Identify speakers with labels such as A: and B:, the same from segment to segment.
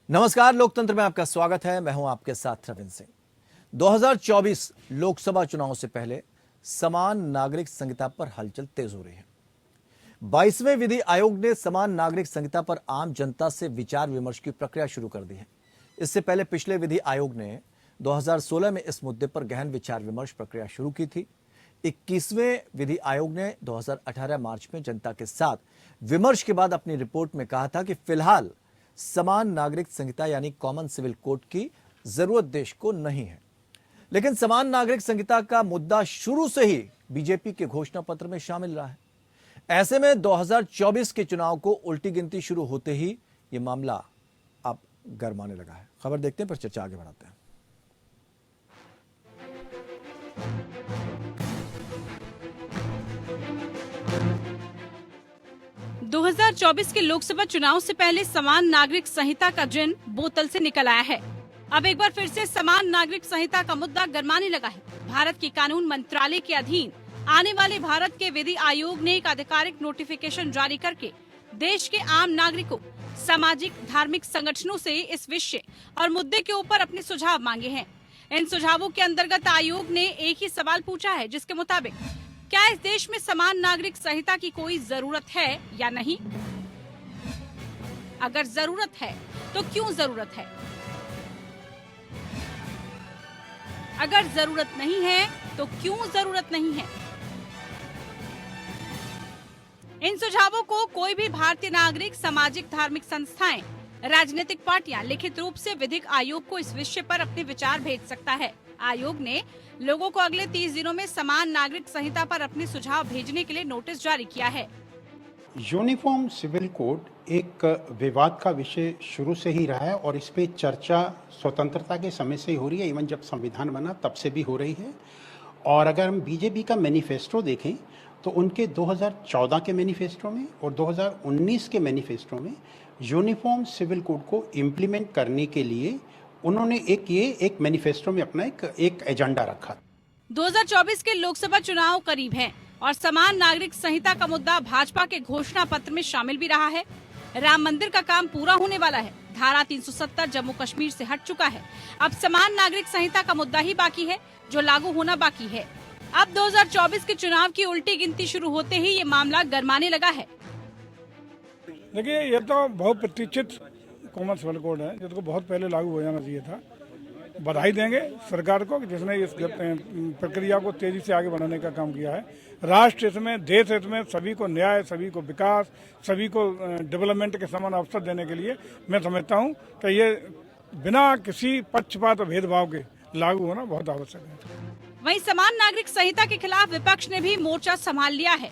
A: नमस्कार, लोकतंत्र में आपका स्वागत है। मैं हूं आपके साथ रविंद्र सिंह। 2024 लोकसभा चुनाव से पहले समान नागरिक संहिता पर हलचल तेज हो रही है। 22वें विधि आयोग ने समान नागरिक संहिता पर आम जनता से विचार विमर्श की प्रक्रिया शुरू कर दी है। इससे पहले पिछले विधि आयोग ने 2016 में इस मुद्दे पर गहन विचार विमर्श प्रक्रिया शुरू की थी। 21वें विधि आयोग ने 2018 मार्च में जनता के साथ विमर्श के बाद अपनी रिपोर्ट में कहा था कि फिलहाल समान नागरिक संहिता यानी कॉमन सिविल कोड की जरूरत देश को नहीं है। लेकिन समान नागरिक संहिता का मुद्दा शुरू से ही बीजेपी के घोषणा पत्र में शामिल रहा है। ऐसे में 2024 के चुनाव को उल्टी गिनती शुरू होते ही यह मामला अब गरमाने लगा है। खबर देखते हैं, पर चर्चा आगे बढ़ाते हैं।
B: – 2024 के लोकसभा चुनाव से पहले समान नागरिक संहिता का जिन बोतल से निकल आया है। अब एक बार फिर से समान नागरिक संहिता का मुद्दा गरमाने लगा है। भारत के कानून मंत्रालय के अधीन आने वाले भारत के विधि आयोग ने एक आधिकारिक नोटिफिकेशन जारी करके देश के आम नागरिकों, सामाजिक धार्मिक संगठनों से इस विषय और मुद्दे के ऊपर अपने सुझाव मांगे हैं। इन सुझावों के अंतर्गत आयोग ने एक ही सवाल पूछा है, जिसके मुताबिक क्या इस देश में समान नागरिक संहिता की कोई जरूरत है या नहीं? अगर जरूरत है तो क्यों जरूरत है? अगर जरूरत नहीं है तो क्यों जरूरत नहीं है? इन सुझावों को कोई भी भारतीय नागरिक, सामाजिक धार्मिक संस्थाएं, राजनीतिक पार्टियां लिखित रूप से विधिक आयोग को इस विषय पर अपने विचार भेज सकता है। आयोग ने लोगों को अगले 30 दिनों में समान नागरिक संहिता पर अपने सुझाव भेजने के लिए नोटिस जारी किया है।
C: यूनिफॉर्म सिविल कोड एक विवाद का विषय शुरू से ही रहा है और इस पे चर्चा स्वतंत्रता के समय से ही हो रही है। इवन जब संविधान बना तब से भी हो रही है। और अगर हम बीजेपी का मैनिफेस्टो देखें तो उनके 2014 के मैनिफेस्टो में और 2019 के मैनिफेस्टो में यूनिफॉर्म सिविल कोड को इम्प्लीमेंट करने के लिए उन्होंने एक मैनिफेस्टो में अपना एक एजेंडा रखा।
B: 2024 के लोकसभा चुनाव करीब हैं और समान नागरिक संहिता का मुद्दा भाजपा के घोषणा पत्र में शामिल भी रहा है। राम मंदिर का काम पूरा होने वाला है। धारा 370 जम्मू कश्मीर से हट चुका है। अब समान नागरिक संहिता का मुद्दा ही बाकी है, जो लागू होना बाकी है। अब 2024 के चुनाव की उल्टी गिनती शुरू होते ही ये मामला गरमाने लगा है।
D: देखिए, ये तो बहुत प्रतीक्षित कॉमन सिविल कोड है, जिसको बहुत पहले लागू हो जाना चाहिए था। बधाई देंगे सरकार को कि जिसने इस प्रक्रिया को तेजी से आगे बढ़ाने का काम किया है। राष्ट्र हित में, देश हित में, सभी को न्याय, सभी को विकास, सभी को डेवलपमेंट के समान अवसर देने के लिए मैं समझता हूँ कि ये बिना किसी पक्षपात और भेदभाव के लागू होना बहुत आवश्यक है।
B: वहीं समान नागरिक संहिता के खिलाफ विपक्ष ने भी मोर्चा संभाल लिया है।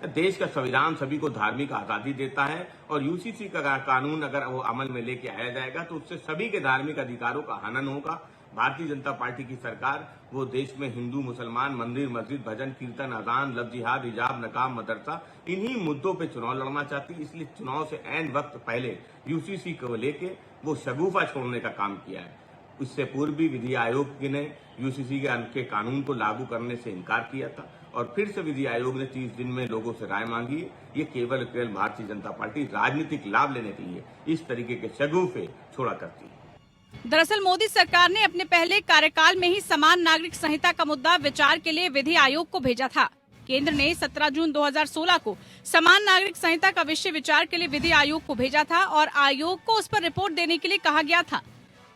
E: देश का संविधान सभी को धार्मिक आजादी देता है और यूसीसी का कानून अगर वो अमल में लेके आया जाएगा तो उससे सभी के धार्मिक अधिकारों का हनन होगा। भारतीय जनता पार्टी की सरकार वो देश में हिंदू, मुसलमान, मंदिर, मस्जिद, भजन, कीर्तन, अजान, लव जिहाद, हिजाब, नकाब, मदरसा, इन्हीं मुद्दों पे चुनाव लड़ना चाहती है। इसलिए चुनाव से ऐन वक्त पहले यूसीसी को लेके वो शगुफा छोड़ने का काम किया है। इससे पूर्व भी विधि आयोग ने यूसीसी के कानून को लागू करने से इनकार किया था और फिर से विधि आयोग ने 30 दिन में लोगों से राय मांगी है। ये केवल भारतीय जनता पार्टी राजनीतिक लाभ लेने के लिए इस तरीके के शगुफे छोड़ा करती है।
B: दरअसल मोदी सरकार ने अपने पहले कार्यकाल में ही समान नागरिक संहिता का मुद्दा विचार के लिए विधि आयोग को भेजा था। केंद्र ने 17 जून 2016 को समान नागरिक संहिता का विषय विचार के लिए विधि आयोग को भेजा था और आयोग को उस पर रिपोर्ट देने के लिए कहा गया था।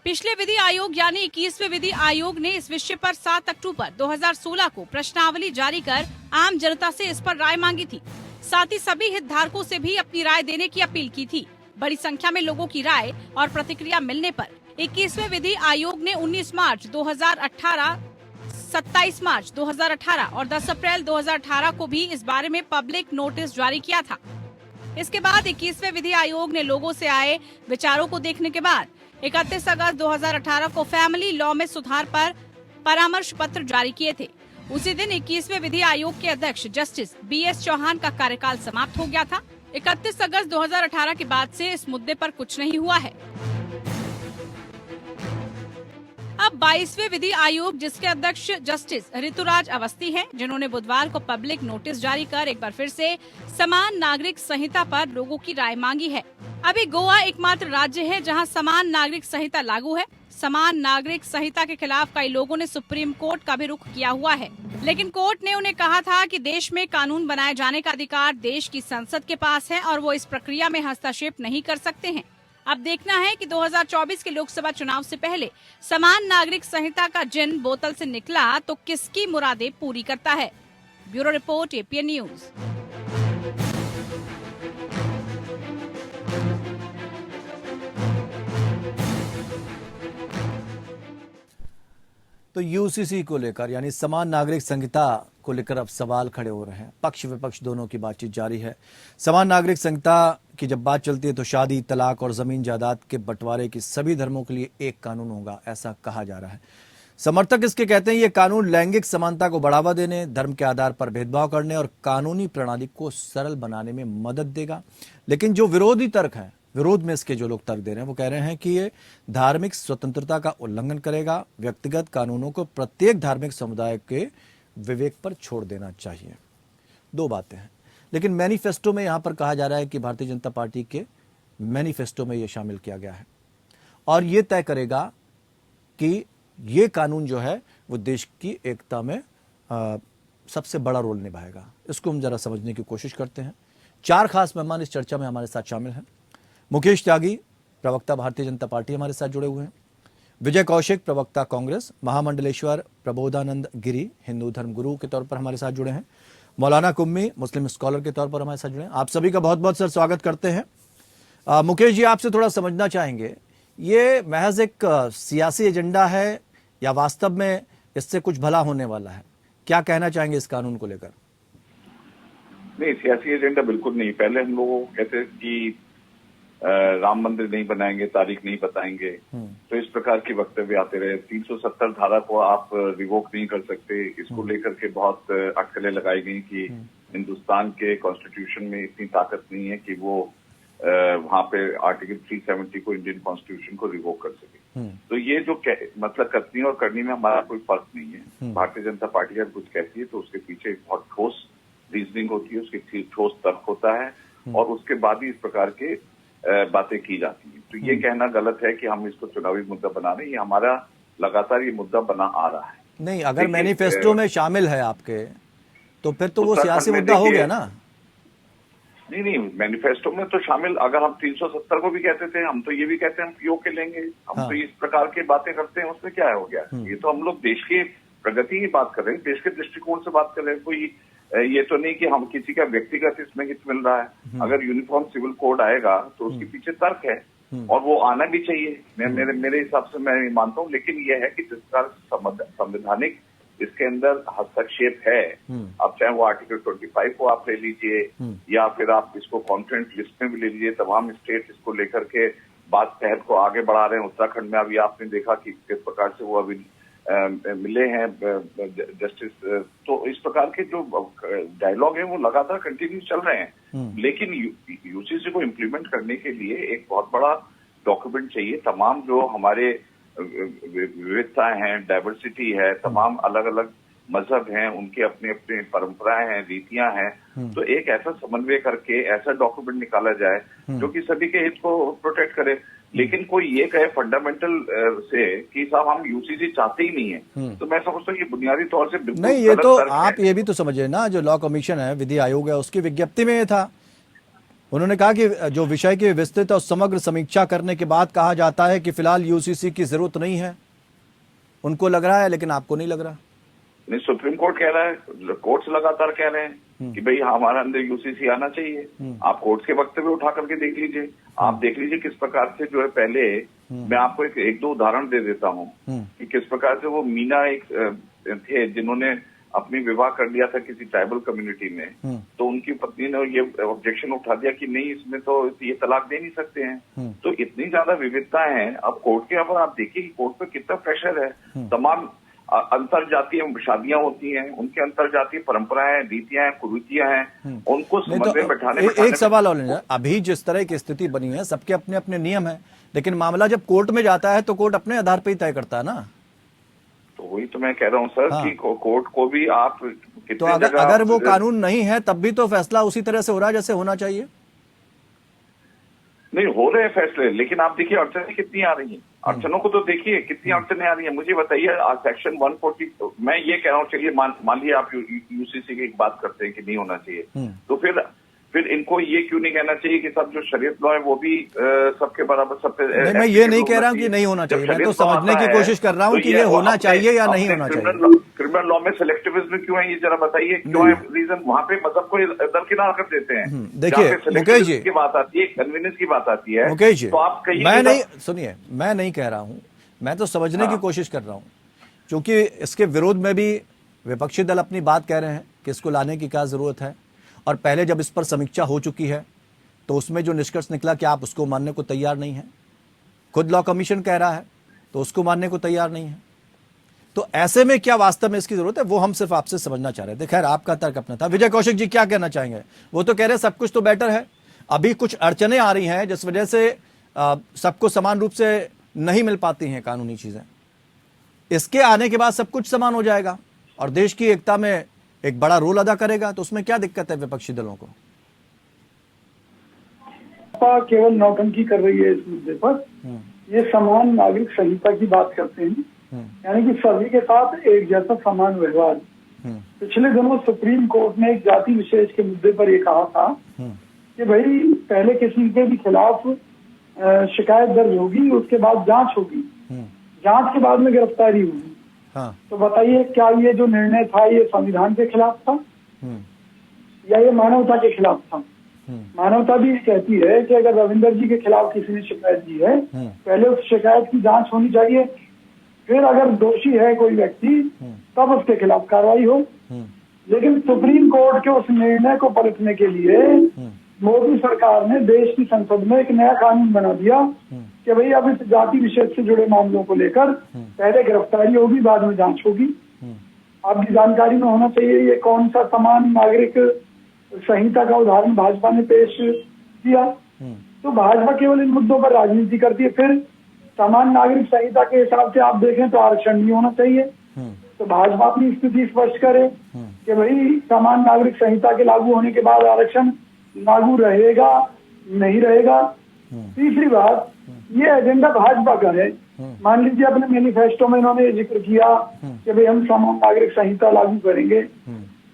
B: पिछले विधि आयोग यानी 21वें विधि आयोग ने इस विषय पर 7 अक्टूबर 2016 को प्रश्नावली जारी कर आम जनता से इस पर राय मांगी थी। साथ ही सभी हितधारकों से भी अपनी राय देने की अपील की थी। बड़ी संख्या में लोगों की राय और प्रतिक्रिया मिलने पर 21वें विधि आयोग ने 19 मार्च 2018, 27 मार्च 2018 और 10 अप्रैल 2018 को भी इस बारे में पब्लिक नोटिस जारी किया था। इसके बाद 21वें विधि आयोग ने लोगों से आए विचारों को देखने के बाद 31 अगस्त 2018 को फैमिली लॉ में सुधार पर परामर्श पत्र जारी किए थे। उसी दिन 21वें विधि आयोग के अध्यक्ष जस्टिस BS चौहान का कार्यकाल समाप्त हो गया था। 31 अगस्त 2018 के बाद से इस मुद्दे पर कुछ नहीं हुआ है। अब 22वें विधि आयोग, जिसके अध्यक्ष जस्टिस ऋतुराज अवस्थी हैं, जिन्होंने बुधवार को पब्लिक नोटिस जारी कर एक बार फिर से समान नागरिक संहिता पर लोगों की राय मांगी है। अभी गोवा एकमात्र राज्य है जहां समान नागरिक संहिता लागू है। समान नागरिक संहिता के खिलाफ कई लोगों ने सुप्रीम कोर्ट का भी रुख किया हुआ है, लेकिन कोर्ट ने उन्हें कहा था कि देश में कानून बनाए जाने का अधिकार देश की संसद के पास है और वो इस प्रक्रिया में हस्तक्षेप नहीं कर सकते हैं। अब देखना है कि 2024 के लोकसभा चुनाव से पहले समान नागरिक संहिता का जिन बोतल से निकला तो किसकी मुरादें पूरी करता है। Bureau report, APN news.
A: तो यूसीसी को लेकर यानी समान नागरिक संहिता को लेकर अब सवाल खड़े हो रहे हैं। पक्ष विपक्ष दोनों की बातचीत जारी है। समान नागरिक संहिता की जब बात चलती है तो शादी, तलाक और जमीन जायदाद के बंटवारे की सभी धर्मों के लिए एक कानून होगा, ऐसा कहा जा रहा है। समर्थक इसके कहते हैं ये कानून लैंगिक समानता को बढ़ावा देने, धर्म के आधार पर भेदभाव करने और कानूनी प्रणाली को सरल बनाने में मदद देगा। लेकिन जो विरोधी तर्क है, विरोध में इसके जो लोग तर्क दे रहे हैं वो कह रहे हैं कि ये धार्मिक स्वतंत्रता का उल्लंघन करेगा। व्यक्तिगत कानूनों को प्रत्येक धार्मिक समुदाय के विवेक पर छोड़ देना चाहिए। दो बातें हैं, लेकिन मैनिफेस्टो में यहां पर कहा जा रहा है कि भारतीय जनता पार्टी के मैनिफेस्टो में यह शामिल किया गया है और ये तय करेगा कि ये कानून जो है वो देश की एकता में सबसे बड़ा रोल निभाएगा। इसको हम जरा समझने की कोशिश करते हैं। चार खास मेहमान इस चर्चा में हमारे साथ शामिल हैं। मुकेश त्यागी, प्रवक्ता भारतीय जनता पार्टी, हमारे साथ जुड़े हुए हैं। विजय कौशिक, प्रवक्ता कांग्रेस। महामंडलेश्वर प्रबोधानंद गिरी, हिंदू धर्म गुरु के तौर पर हमारे साथ जुड़े हैं। मौलाना कुम्मी, मुस्लिम स्कॉलर के तौर पर हमारे साथ जुड़े हैं। आप सभी का बहुत बहुत सर स्वागत करते हैं। मुकेश जी, आपसे थोड़ा समझना चाहेंगे, ये महज एक सियासी एजेंडा है या वास्तव में इससे कुछ भला होने वाला है? क्या कहना चाहेंगे इस कानून को लेकर?
F: नहीं, सियासी एजेंडा बिल्कुल नहीं। पहले हम लोग कहते कि राम मंदिर नहीं बनाएंगे, तारीख नहीं बताएंगे, तो इस प्रकार के वक्तव्य आते रहे। 370 धारा को आप रिवोक नहीं कर सकते, इसको लेकर के बहुत अटकलें लगाई गई कि हिंदुस्तान के कॉन्स्टिट्यूशन में इतनी ताकत नहीं है कि वो वहां पे आर्टिकल 370 को, इंडियन कॉन्स्टिट्यूशन को रिवोक कर सके। तो ये जो मतलब करनी और करनी में हमारा कोई फर्क नहीं है। भारतीय जनता पार्टी अगर कुछ कहती है तो उसके पीछे बहुत ठोस रीजनिंग होती है, उसके ठोस तर्क होता है और उसके बाद ही इस प्रकार के बातें की जाती है। तो ये कहना गलत है कि हम इसको चुनावी मुद्दा बना रहे हैं। ये हमारा लगातार ये मुद्दा बना आ रहा है।
A: नहीं, अगर मैनिफेस्टो में शामिल है आपके तो फिर तो वो सियासी मुद्दा हो गया ना?
F: नहीं, मैनिफेस्टो में तो शामिल, अगर हम 370 को भी कहते थे, हम तो ये भी कहते हैं हम पीओ के लेंगे, हम तो इस प्रकार की बातें करते हैं, उसमें क्या हो गया? ये तो हम लोग देश की प्रगति की बात कर रहे हैं, देश के दृष्टिकोण से बात कर रहे हैं। कोई ये तो नहीं कि हम किसी का व्यक्तिगत इसमें हित मिल रहा है। अगर यूनिफॉर्म सिविल कोड आएगा तो उसके पीछे तर्क है और वो आना भी चाहिए। मेरे हिसाब से मैं मानता हूँ। लेकिन ये है कि जिस तरह संवैधानिक इसके अंदर हस्तक्षेप है, अब चाहे वो आर्टिकल 25 को आप ले लीजिए या फिर आप इसको कॉन्फ्रेंस लिस्ट में भी ले लीजिए, तमाम स्टेट इसको लेकर के बात पहल को आगे बढ़ा रहे हैं। उत्तराखंड में अभी आपने देखा कि किस प्रकार से वो अभी मिले हैं जस्टिस। तो इस प्रकार के जो डायलॉग है वो लगातार कंटिन्यू चल रहे हैं। लेकिन यूसीसी को इम्प्लीमेंट करने के लिए एक बहुत बड़ा डॉक्यूमेंट चाहिए। तमाम जो हमारे विविधताएं हैं, डाइवर्सिटी है, तमाम अलग अलग मजहब हैं, उनके अपने अपने परंपराएं हैं, रीतियां हैं, तो एक ऐसा समन्वय करके ऐसा डॉक्यूमेंट निकाला जाए जो कि सभी के हित को प्रोटेक्ट करे। लेकिन कोई ये कहे फंडामेंटल से कि साहब हम यूसीसी चाहते ही नहीं है, तो मैं समझता हूँ ये बुनियादी तौर से बिल्कुल
A: नहीं। ये तो आप ये भी तो समझिए ना, जो लॉ कमीशन है, विधि आयोग है, उसकी विज्ञप्ति में ये था। उन्होंने कहा कि जो विषय की विस्तृत और समग्र समीक्षा करने के बाद कहा जाता है कि फिलहाल यूसीसी की जरूरत नहीं है। उनको लग रहा है, लेकिन आपको नहीं लग रहा।
F: नहीं, सुप्रीम कोर्ट कह रहा है, कोर्ट्स लगातार कह रहे हैं कि भाई हमारे अंदर यूसीसी आना चाहिए। आप कोर्ट्स के वक्तव्य उठा करके देख लीजिए। आप देख लीजिए किस प्रकार से जो है, पहले मैं आपको एक दो उदाहरण दे देता हूँ कि किस प्रकार से वो मीना एक थे जिन्होंने अपनी विवाह कर लिया था किसी ट्राइबल कम्युनिटी में, तो उनकी पत्नी ने ये ऑब्जेक्शन उठा दिया कि नहीं, इसमें तो ये तलाक दे नहीं सकते हैं। तो इतनी ज्यादा विविधताएं हैं। अब कोर्ट के अब आप देखिए कि कोर्ट पे कितना प्रेशर है। तमाम अंतर जातीय शादियां होती हैं, उनके अंतर जातीय परंपराएं, रीतियां, कुरीतियां हैं, उनको समझ में बैठाने
A: एक सवाल और लेना, अभी जिस तरह की स्थिति बनी है, सबके अपने अपने नियम है, लेकिन मामला जब कोर्ट में जाता है तो कोर्ट अपने आधार पर ही तय करता है ना।
F: वही तो मैं कह रहा हूँ सर
A: हाँ।
F: कि कोर्ट को भी आप
A: तो
F: कितने
A: अगर वो कानून नहीं है तब भी तो फैसला उसी तरह से हो रहा है जैसे होना चाहिए।
F: नहीं हो रहे हैं फैसले, लेकिन आप देखिए अड़चनें कितनी आ रही हैं। अड़चनों को तो देखिए कितनी अड़चनें आ रही हैं। मुझे बताइए सेक्शन 140, मैं ये कह रहा हूँ, चलिए मान लिया आप यूसीसी की एक बात करते हैं कि नहीं होना चाहिए, तो फिर इनको ये क्यों नहीं कहना चाहिए कि सब जो शरीयत लॉ है वो भी सबके बराबर सब पे
A: नहीं, मैं ये नहीं कह रहा हूँ कि नहीं होना चाहिए, मैं तो समझने की कोशिश कर रहा हूँ कि ये होना चाहिए या नहीं होना चाहिए।
F: क्रिमिनल लॉ में सिलेक्टिविज्म क्यों है, ये जरा बताइए क्यों है रीजन? वहां पे मजहब को दरकिनार कर देते हैं।
A: देखिए मुकेश जी,
F: की बात आती है, कन्वीनियंस की बात आती है,
A: मुकेश जी,
F: तो आप कहिए
A: मैं नहीं, सुनिए, मैं नहीं कह रहा हूँ, मैं तो समझने की कोशिश कर रहा हूँ, क्योंकि इसके विरोध में भी विपक्षी दल अपनी बात कह रहे हैं कि इसको लाने की क्या जरूरत है, और पहले जब इस पर समीक्षा हो चुकी है तो उसमें जो निष्कर्ष निकला कि आप उसको मानने को तैयार नहीं हैं, खुद लॉ कमीशन कह रहा है तो उसको मानने को तैयार नहीं है, तो ऐसे में क्या वास्तव में इसकी जरूरत है, वो हम सिर्फ आपसे समझना चाह रहे थे। खैर, आपका तर्क अपना था। विजय कौशिक जी क्या कहना चाहेंगे? वो तो कह रहे हैं सब कुछ तो बेटर है, अभी कुछ अड़चनें आ रही हैं जिस वजह से सबको समान रूप से नहीं मिल पाती हैं कानूनी चीजें, इसके आने के बाद सब कुछ समान हो जाएगा और देश की एकता में एक बड़ा रोल अदा करेगा, तो उसमें क्या दिक्कत है विपक्षी दलों को?
G: केवल नौटंकी कर रही है इस मुद्दे पर। ये समान नागरिक संहिता की बात करते हैं, यानी कि सभी के साथ एक जैसा समान व्यवहार। पिछले दिनों सुप्रीम कोर्ट ने एक जाति विशेष के मुद्दे पर ये कहा था कि भाई पहले किसी के भी खिलाफ शिकायत दर्ज होगी, उसके बाद जांच होगी, जांच के बाद में गिरफ्तारी होगी।
A: हाँ।
G: तो बताइए क्या ये जो निर्णय था ये संविधान के खिलाफ था या ये मानवता के खिलाफ था? मानवता भी कहती है कि अगर रविंदर जी के खिलाफ किसी ने शिकायत की है, पहले उस शिकायत की जांच होनी चाहिए, फिर अगर दोषी है कोई व्यक्ति तब उसके खिलाफ कार्रवाई हो। लेकिन सुप्रीम कोर्ट के उस निर्णय को पलटने के लिए मोदी सरकार ने देश की संसद में एक नया कानून बना दिया कि भाई अब इस जाति विशेष से जुड़े मामलों को लेकर पहले गिरफ्तारी होगी, बाद में जांच होगी। आपकी जानकारी में होना चाहिए ये कौन सा समान नागरिक संहिता का उदाहरण भाजपा ने पेश किया। तो भाजपा केवल इन मुद्दों पर राजनीति करती है। फिर समान नागरिक संहिता के हिसाब से आप देखें तो आरक्षण नहीं होना चाहिए, तो भाजपा अपनी स्थिति स्पष्ट करे कि भाई समान नागरिक संहिता के लागू होने के बाद आरक्षण लागू रहेगा नहीं रहेगा। तीसरी बात, ये एजेंडा भाजपा का है। मान लीजिए अपने मैनिफेस्टो में इन्होंने जिक्र किया कि भाई हम समान नागरिक संहिता लागू करेंगे,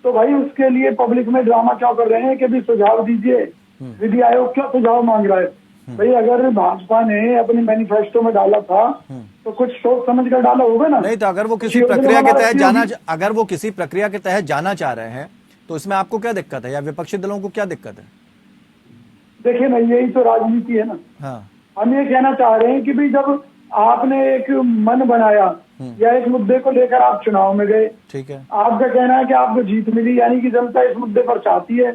G: तो भाई उसके लिए पब्लिक में ड्रामा क्यों कर रहे हैं कि भी सुझाव दीजिए, विधि आयोग क्यों सुझाव मांग रहा है? भाई अगर भाजपा ने अपने मैनिफेस्टो में डाला था तो कुछ सोच समझ कर डाला होगा ना।
A: नहीं तो अगर वो किसी प्रक्रिया के तहत अगर वो किसी प्रक्रिया के तहत जाना चाह रहे हैं तो इसमें आपको क्या दिक्कत है या विपक्षी दलों को क्या दिक्कत है?
G: देखिए ना, यही तो राजनीति है ना।
A: हाँ।
G: हम ये कहना चाह रहे हैं कि भाई जब आपने एक मन बनाया या इस मुद्दे को लेकर आप चुनाव में गए,
A: ठीक है,
G: आपका कहना है कि आपको जीत मिली, यानी कि जनता इस मुद्दे पर चाहती है,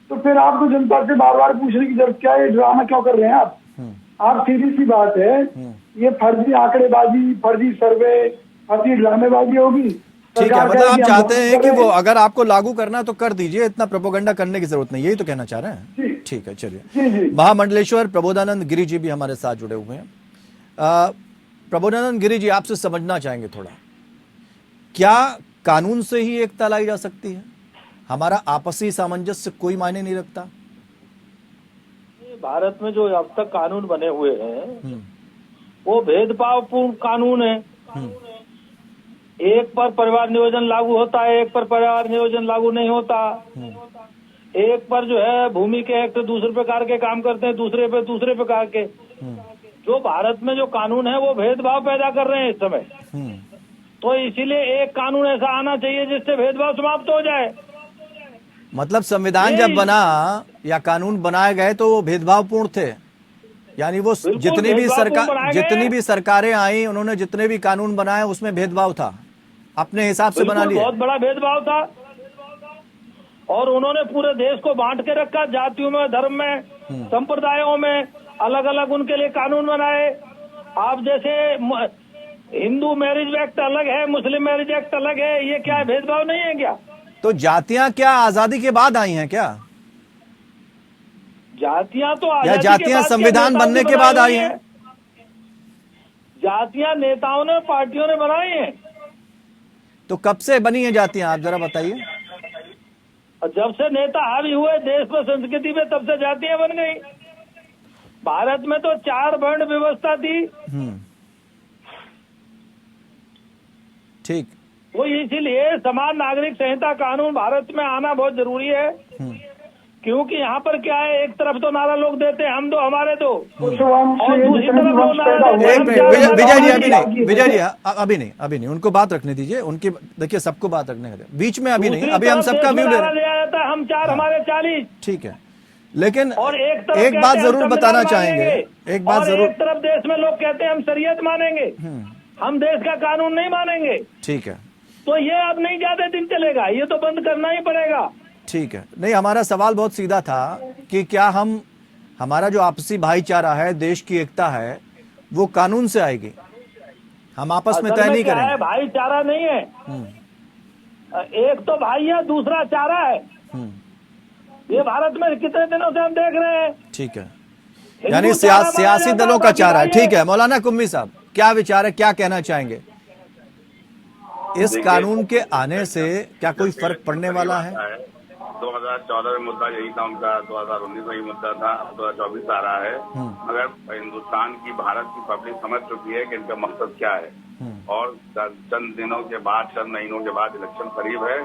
G: तो फिर आपको जनता से बार बार पूछने की जरूरत क्या है? ये ड्रामा क्यों कर रहे हैं आप सीधी सी बात है, ये फर्जी आंकड़ेबाजी, फर्जी सर्वे, फर्जी ड्रामेबाजी होगी।
A: ठीक है, मतलब आप चाहते हैं कि वो अगर आपको लागू करना तो कर दीजिए, इतना प्रोपेगेंडा करने की जरूरत नहीं, यही तो कहना चाह रहे हैं? ठीक है, चलिए। महामंडलेश्वर प्रबोधानंद गिरी जी भी हमारे साथ जुड़े हुए हैं। प्रबोधानंद गिरी जी, आपसे समझना चाहेंगे थोड़ा, क्या कानून से ही एकता लाई जा सकती है? हमारा आपसी सामंजस्य कोई मायने नहीं रखता?
H: भारत में जो अब तक कानून बने हुए हैं वो भेदभावपूर्ण कानून है। एक पर परिवार नियोजन लागू होता है, एक पर परिवार नियोजन लागू नहीं होता। एक पर जो है भूमि के एक्ट दूसरे प्रकार के काम करते हैं, दूसरे पे दूसरे प्रकार के। जो भारत में जो कानून है वो भेदभाव पैदा कर रहे हैं इस समय। तो इसीलिए एक कानून ऐसा आना चाहिए जिससे भेदभाव समाप्त हो जाए।
A: मतलब संविधान जब बना या कानून बनाए गए तो वो भेदभावपूर्ण थे, यानी वो जितनी भी सरकारें आई उन्होंने जितने भी कानून बनाए उसमें भेदभाव था, अपने हिसाब से बना लिए।
H: बहुत बड़ा भेदभाव था और उन्होंने पूरे देश को बांट के रखा, जातियों में, धर्म में, संप्रदायों में अलग अलग उनके लिए कानून बनाए। आप जैसे हिंदू मैरिज एक्ट अलग है, मुस्लिम मैरिज एक्ट अलग है, ये क्या भेदभाव नहीं है क्या?
A: तो जातियां क्या आजादी के बाद आई हैं क्या?
H: जातियां तो
A: या जातियां संविधान बनने के बाद आई हैं?
H: जातियां नेताओं ने, पार्टियों ने बनाई हैं।
A: तो कब से बनी है जातियां, आप जरा बताइए।
H: और जब से नेता हावी हुए देश में संस्कृति में, तब से जातियां बन गई। भारत में तो 4 वर्ण व्यवस्था थी।
A: ठीक।
H: वो इसीलिए समान नागरिक संहिता कानून भारत में आना बहुत जरूरी है। क्योंकि यहाँ पर क्या है, एक तरफ तो नारा लोग देते हैं हम दो हमारे दो, और दूसरी तरफ लोग नारा देते हैं
A: एक
H: हम
A: मिनट
H: चार
A: विजय जी,
H: हमारे
A: अभी
H: दो।
A: नहीं विजय जी, अभी नहीं, उनको बात रखने दीजिए। उनकी देखिए, सबको बात रखने का बीच में अभी नहीं,
H: दूसरी
A: अभी हम
H: तरफ
A: सबका
H: देश में
A: व्यू ले
H: नारा
A: रहे हैं।
H: दिया जाता है हम 4 हमारे 40।
A: ठीक है, लेकिन
H: और एक तरफ
A: एक
H: कहते
A: बात
H: हैं
A: जरूर
H: हम
A: बताना
H: संविधान
A: चाहेंगे,
H: मानेंगे,
A: एक बात
H: और
A: जरूर।
H: एक तरफ देश में लोग कहते हैं हम शरीयत मानेंगे, हम देश का कानून नहीं मानेंगे।
A: ठीक है,
H: तो ये अब नहीं ज्यादा दिन चलेगा, ये तो बंद करना ही पड़ेगा।
A: ठीक है। नहीं, हमारा सवाल बहुत सीधा था कि क्या हमारा जो आपसी भाईचारा है, देश की एकता है, वो कानून से आएगी, हम आपस में
H: असल
A: तय नहीं
H: क्या है,
A: करेंगे।
H: भाईचारा नहीं है, एक तो भाई है, दूसरा चारा है। ये भारत में कितने दिनों से हम देख रहे हैं।
A: ठीक है,
H: हिंदू
A: यानी
H: चारा माना
A: सियासी
H: जाता
A: दलों
H: है,
A: का
H: बाकी
A: चारा है।
H: भाई
A: ठीक है, मौलाना कुम्मी साहब, क्या विचार है, क्या कहना चाहेंगे? इस कानून के आने से क्या कोई फर्क पड़ने वाला है?
I: 2014 में मुद्दा यही था उनका, 2019 में ही मुद्दा था, 2024 आ रहा है। मगर हिंदुस्तान की, भारत की पब्लिक समझ चुकी है कि इनका मकसद क्या है। और चंद दिनों के बाद, चंद महीनों के बाद इलेक्शन करीब है,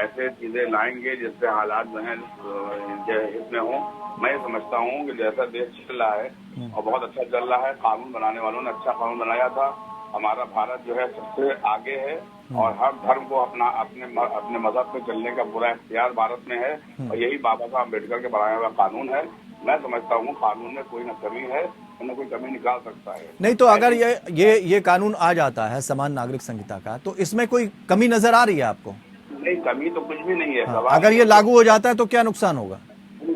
I: ऐसे चीजें लाएंगे जिससे हालात जो है इनके हित में हो। मैं समझता हूँ कि जैसा देश चल रहा है और बहुत अच्छा चल रहा है, कानून बनाने वालों ने अच्छा कानून बनाया था। हमारा भारत जो है सबसे आगे है और हर धर्म को अपने मजहब पे चलने का पूरा इख्तियार भारत में है, और यही बाबा साहब अम्बेडकर के बनाया हुआ कानून है। मैं समझता हूँ कानून में कोई न कमी है, न कोई कमी निकाल सकता है।
A: नहीं तो अगर ये कानून आ जाता है समान नागरिक संहिता का, तो इसमें कोई कमी नजर आ रही है आपको?
I: नहीं, कमी तो कुछ भी नहीं है।
A: अगर ये लागू हो जाता है तो क्या नुकसान होगा?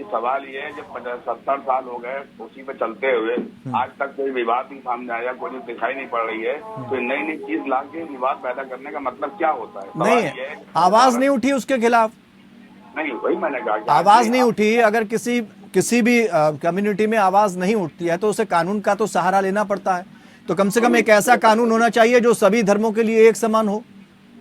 I: सवाल ये है, जब 70 साल हो गए उसी पे चलते हुए, आज तक कोई विवाद नहीं सामने आया, कोई दिखाई नहीं पड़ रही है, तो नई नई चीज ला के विवाद पैदा करने का मतलब क्या होता है?
A: नहीं, आवाज नहीं उठी उसके खिलाफ?
I: नहीं, वही मैंने कहा,
A: आवाज नहीं उठी। अगर किसी भी कम्युनिटी में आवाज नहीं उठती है तो उसे कानून का तो सहारा लेना पड़ता है। तो कम से कम एक ऐसा कानून होना चाहिए जो सभी धर्मों के लिए एक समान हो।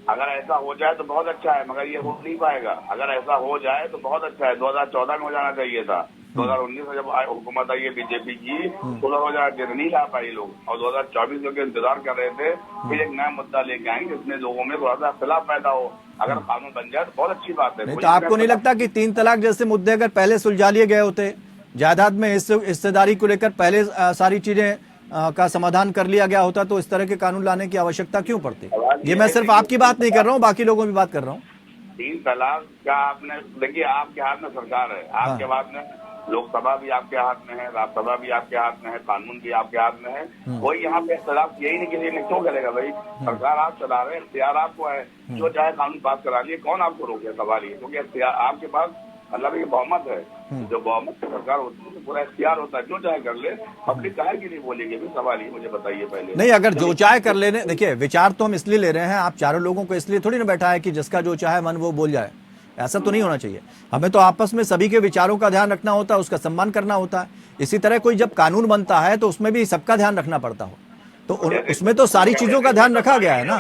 I: अगर ऐसा हो जाए तो बहुत अच्छा है, मगर ये हो नहीं पाएगा। अगर ऐसा हो जाए तो बहुत अच्छा है। 2014 में हो जाना चाहिए था, 2019 में जब हुकूमत आई है बीजेपी की, 16 हो जाए नहीं ला पाए लोग, और 2024 लोग इंतजार कर रहे थे कि एक नया मुद्दा लेके आएंगे जिसमें लोगों में थोड़ा सा इख्तिलाफ पैदा हो। अगर कानून बन जाए तो बहुत अच्छी बात है।
A: नहीं तो आपको नहीं लगता कि 3 तलाक जैसे मुद्दे अगर पहले सुलझा लिए गए होते, जायदाद में हिस्सेदारी को लेकर पहले सारी चीजें का समाधान कर लिया गया होता, तो इस तरह के कानून लाने की आवश्यकता क्यों पड़ती? ये मैं सिर्फ आपकी बात नहीं कर रहा हूँ, बाकी लोगों की बात कर रहा हूँ।
I: 3 तलाक का आपने देखिए, आपके हाथ में सरकार है, आपके हाथ में लोकसभा भी आपके हाथ में है, राज्यसभा भी आपके हाथ में है, कानून भी आपके हाथ में है। कोई यहाँ पे इख्तिलाफ यही नहीं किसी ने क्यों करेगा भाई? सरकार आप चला रहे हैं, इख्तियार आपको है, जो चाहे कानून पास करा लिए, कौन आपको रोके? सवाल ये, क्योंकि इख्तियार आपके पास, मतलब ये बहुमत है। जो बहुमत की सरकार होती है तो पूरा इख्तियार होता है, जो चाहे कर ले। पब्लिक काहे के लिए बोलेगी? भी सवाल ये मुझे बताइए पहले।
A: नहीं, अगर जो चाहे कर लेने, देखिए विचार तो हम इसलिए ले रहे हैं, आप चारों लोगों को इसलिए थोड़ी ना बैठा है कि जिसका जो चाहे मन वो बोल जाए। ऐसा तो नहीं होना चाहिए। हमें तो आपस में सभी के विचारों का ध्यान रखना होता है, उसका सम्मान करना होता है। इसी तरह कोई जब कानून बनता है तो उसमें भी सबका ध्यान रखना पड़ता हो, तो उसमें तो सारी चीजों का ध्यान रखा गया है ना।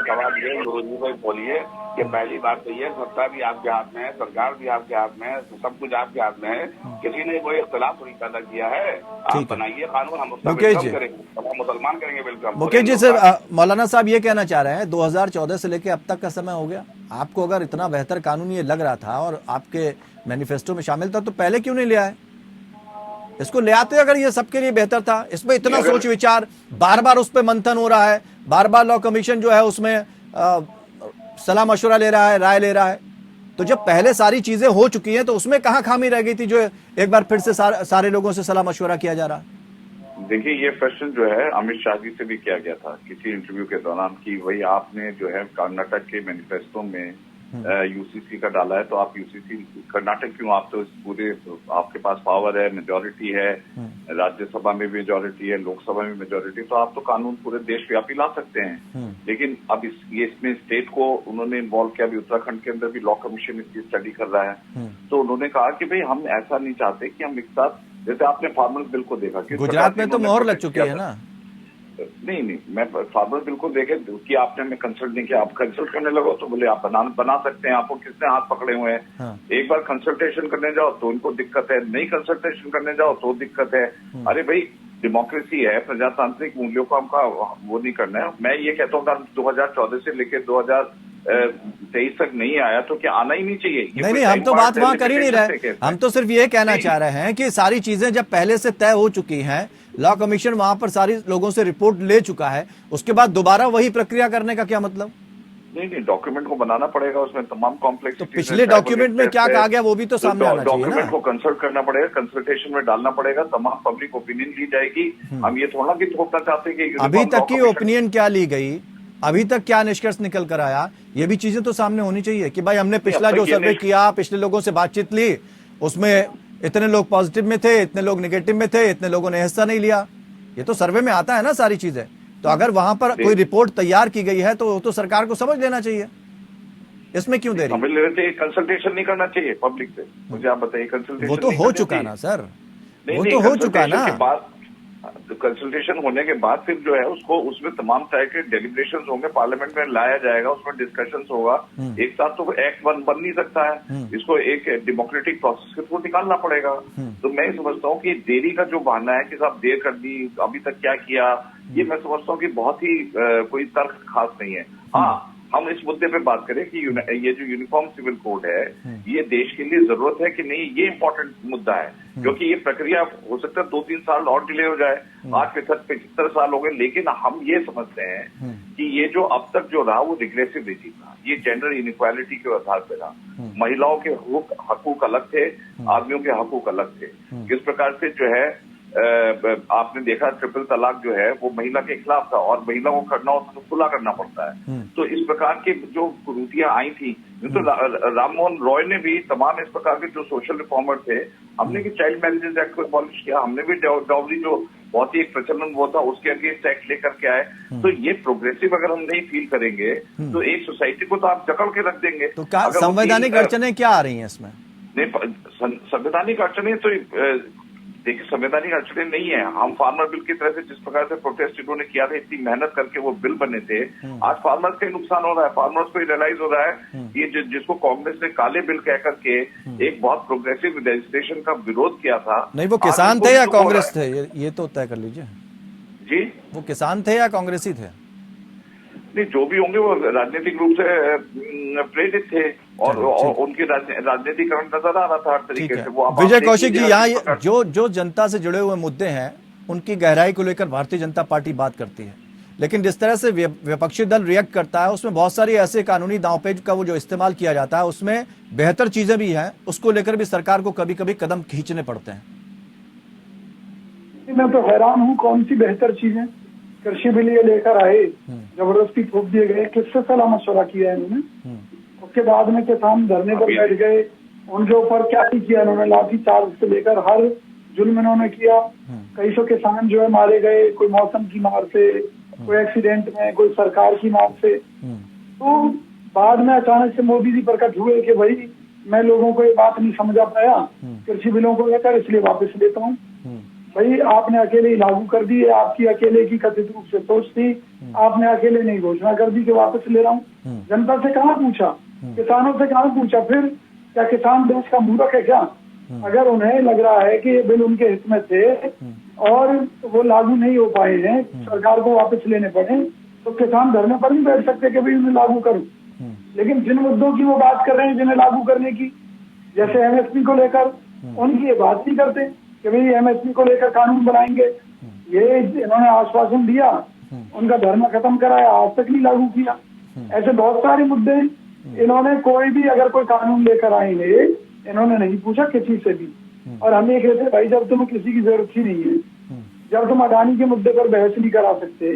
I: सवाल ये गुरुजी भाई बोलिए कि पहली बात तो ये, सत्ता भी आपके हाथ में है, सरकार भी आपके हाथ में है, सब कुछ आपके हाथ में है। किसी ने कोई इख्तिलाफ नहीं पैदा किया है। आप बनाइए कानून, हम उसका वेलकम करेंगे, हम मुसलमान करेंगे वेलकम।
A: मुकेश जी से मौलाना साहब ये कहना चाह रहे हैं, 2014 से लेकर अब तक का समय हो गया, आपको अगर इतना बेहतर कानून ये लग रहा था और आपके मैनिफेस्टो में शामिल था, तो पहले क्यों नहीं ले आए? इसको ले आते अगर ये सबके लिए बेहतर था। इसमें इतना सोच विचार, बार बार उस पर मंथन हो रहा है, बार बार लॉ कमीशन जो है उसमें सलाह मशवरा ले रहा है, राय ले रहा है। तो जब पहले सारी चीजें हो चुकी हैं तो उसमें कहाँ खामी रह गई थी जो एक बार फिर से सारे लोगों से सलाह मशवरा किया जा रहा है?
F: देखिए, ये प्रश्न जो है अमित शाह जी से भी किया गया था किसी इंटरव्यू के दौरान कि वही आपने जो है कर्नाटक के मैनिफेस्टो में यूसीसी का डाला है, तो आप यूसीसी कर्नाटक क्यों? आप तो पूरे, आपके पास पावर है, मेजॉरिटी है, राज्यसभा में भी मेजॉरिटी है, लोकसभा में मेजॉरिटी, तो आप तो कानून पूरे देशव्यापी ला सकते हैं। लेकिन अब इसमें स्टेट को उन्होंने इन्वॉल्व किया। अभी उत्तराखंड के अंदर भी लॉ कमीशन इसकी स्टडी कर रहा है। तो उन्होंने कहा कि भाई हम ऐसा नहीं चाहते कि हम एक साथ, जैसे आपने फार्मर बिल को देखा कि
A: गुजरात में तो मोहर लग चुकी है ना।
F: नहीं, मैं फार्मर बिल को देखे कि आपने हमें कंसल्ट नहीं किया, आप कंसल्ट करने लगो तो बोले आप बना सकते हैं, आपको किसने हाथ पकड़े हुए हैं।
A: हाँ।
F: एक बार कंसल्टेशन करने जाओ तो उनको दिक्कत है, नहीं कंसल्टेशन करने जाओ तो दिक्कत है। अरे भाई डेमोक्रेसी है, प्रजातांत्रिक मूल्यों को हमका वो नहीं करना है। मैं ये कहता हूँ अगर 2014 से लेकर 2023 तक नहीं आया तो क्या आना ही नहीं चाहिए?
A: नहीं, हम तो बात वहां कर ही नहीं रहे। हम तो सिर्फ ये कहना चाह रहे हैं कि सारी चीजें जब पहले से तय हो चुकी हैं, लॉ कमीशन वहां पर सारी लोगों से रिपोर्ट ले चुका है, उसके बाद दोबारा वही प्रक्रिया करने का क्या मतलब?
F: नहीं, डॉक्यूमेंट को बनाना पड़ेगा, उसमें तमाम कॉम्प्लेक्स।
A: तो पिछले डॉक्यूमेंट में क्या कहा गया वो भी तो सामने आना चाहिए ना।
F: डॉक्यूमेंट को कंसल्ट करना पड़ेगा, कंसल्टेशन में डालना पड़ेगा, तमाम पब्लिक ओपिनियन ली जाएगी। हम ये थोड़ा कि थोपना चाहते हैं कि
A: अभी तक की ओपिनियन क्या ली गई, अभी तक क्या निष्कर्ष निकल कर आया, ये भी चीजें तो सामने होनी चाहिए कि भाई हमने पिछला जो सर्वे किया, पिछले लोगों से बातचीत ली, उसमें इतने लोग पॉजिटिव में थे, इतने लोग नेगेटिव में थे, इतने लोगों ने हिस्सा नहीं लिया। ये तो सर्वे में आता है ना सारी चीजें। तो अगर वहां पर कोई रिपोर्ट तैयार की गई है तो सरकार को समझ लेना चाहिए, इसमें क्यों देरी?
F: समझ लेना चाहिए, कंसल्टेशन नहीं करना चाहिए पब्लिक से। मुझे आप बताइए, कंसल्टेशन
A: वो तो हो चुका ना सर, वो तो हो चुका ना।
F: कंसल्टेशन होने के बाद फिर जो है उसको उसमें तमाम तरह के डेलिब्रेशन होंगे, पार्लियामेंट में लाया जाएगा, उसमें डिस्कशन होगा। एक साथ तो एक्ट बन नहीं सकता है, इसको एक डेमोक्रेटिक प्रोसेस के थ्रू निकालना पड़ेगा। तो मैं समझता हूँ कि देरी का जो बहाना है कि साहब देर कर दी, अभी तक क्या किया, ये मैं समझता हूँ कि बहुत ही कोई तर्क खास नहीं है। हाँ, हम इस मुद्दे पे बात करें कि ये जो यूनिफॉर्म सिविल कोड है, ये देश के लिए जरूरत है कि नहीं, ये इम्पोर्टेंट मुद्दा है। क्योंकि ये प्रक्रिया हो सकता है 2-3 साल और डिले हो जाए, आज 75 साल हो गए, लेकिन हम ये समझते हैं कि ये जो अब तक जो रहा वो रिग्रेसिव रेजिम था, ये जेंडर इनइक्वालिटी के आधार पर रहा। महिलाओं के हकूक अलग थे, आदमियों के हकूक अलग थे। किस प्रकार से जो है आपने देखा ट्रिपल तलाक जो है वो महिला के खिलाफ था, और महिला को करना हो तो खुला करना पड़ता है। तो इस प्रकार के जो कुरीतियां आई थी, तो राम मोहन रॉय ने भी तमाम इस प्रकार के जो सोशल रिफॉर्मर थे, हमने भी चाइल्ड मैरिजेज एक्ट को अबॉलिश किया, हमने भी डाउरी जो बहुत ही एक प्रचलन वो था उसके अगेंस्ट एक्ट लेकर के आए। तो ये प्रोग्रेसिव अगर हम नहीं फील करेंगे तो एक सोसाइटी को तो आप जकड़ के रख देंगे।
A: तो क्या संवैधानिक अड़चनें क्या आ रही हैं इसमें?
F: नहीं, संवैधानिक अड़चनें तो देखिए संवैधानिक अड़चने नहीं है। हम फार्मर बिल की तरह से जिस प्रकार से प्रोटेस्ट इन्होंने किया था, इतनी मेहनत करके वो बिल बने थे, आज फार्मर्स का ही नुकसान हो रहा है। फार्मर्स को रियलाइज हो रहा है ये जिसको कांग्रेस ने काले बिल कह करके एक बहुत प्रोग्रेसिव लेजिस्लेशन का विरोध किया था।
A: नहीं, वो किसान थे या कांग्रेस थे, ये तो तय कर लीजिए
F: जी। वो
A: किसान थे या कांग्रेसी थे?
F: नहीं, जो भी होंगे वो राजनीतिक रूप से प्रेरित थे और उनकी राजनीतिकरण नजर आ रहा था हर तरीके से। वो
A: विजय कौशिक जी, यहाँ जो जनता से जुड़े हुए मुद्दे हैं उनकी गहराई को लेकर भारतीय जनता पार्टी बात करती है, लेकिन जिस तरह से विपक्षी दल रिएक्ट करता है उसमें बहुत सारी ऐसे कानूनी दांवपेच का वो जो इस्तेमाल किया जाता है, उसमें बेहतर चीजें भी हैं, उसको लेकर भी सरकार को कभी कभी कदम खींचने पड़ते हैं।
G: मैं तो हैरान हूँ, कौन सी बेहतर चीजें कृषि बिल ये लेकर आए, जबरदस्ती थोप दिए गए, किससे सलाह मशवरा किया इन्होंने? उसके बाद में किसान धरने पर बैठ गए, उनके ऊपर क्या ही किया इन्होंने, लाठी चार्ज से लेकर हर जुल्म इन्होंने किया। कई सौ किसान जो है मारे गए, कोई मौसम की मार से, कोई एक्सीडेंट में, कोई सरकार की मार से। तो बाद में अचानक से मोदी जी प्रकट हुए कि भाई मैं लोगों को ये बात नहीं समझा पाया कृषि बिलों को लेकर, इसलिए वापस लेता हूँ। भाई आपने अकेले ही लागू कर दी है, आपकी अकेले की कथित रूप से सोच थी, आपने अकेले नहीं घोषणा कर दी कि वापस ले रहा हूँ। जनता से कहाँ पूछा, किसानों से कहाँ पूछा? फिर क्या किसान देश का मूर्ख है क्या? अगर उन्हें लग रहा है कि ये बिल उनके हित में थे और वो लागू नहीं हो पाए हैं, सरकार को वापस लेने पड़े, तो किसान धरने पर नहीं बैठ सकते कि भाई उन्हें लागू करूं। लेकिन जिन मुद्दों की वो बात कर रहे हैं जिन्हें लागू करने की, जैसे एमएसपी को लेकर, उनकी ये बात नहीं करते कि भाई एमएसपी को लेकर कानून बनाएंगे। ये इन्होंने आश्वासन दिया, उनका धरना खत्म कराया, आज तक नहीं लागू किया। ऐसे बहुत सारे मुद्दे इन्होंने, कोई भी अगर कोई कानून लेकर आएंगे, इन्होंने नहीं पूछा किसी से भी। और हम ये कहते हैं भाई जब तुम्हें किसी की जरूरत ही नहीं है, जब तुम अडानी के मुद्दे पर बहस नहीं करा सकते,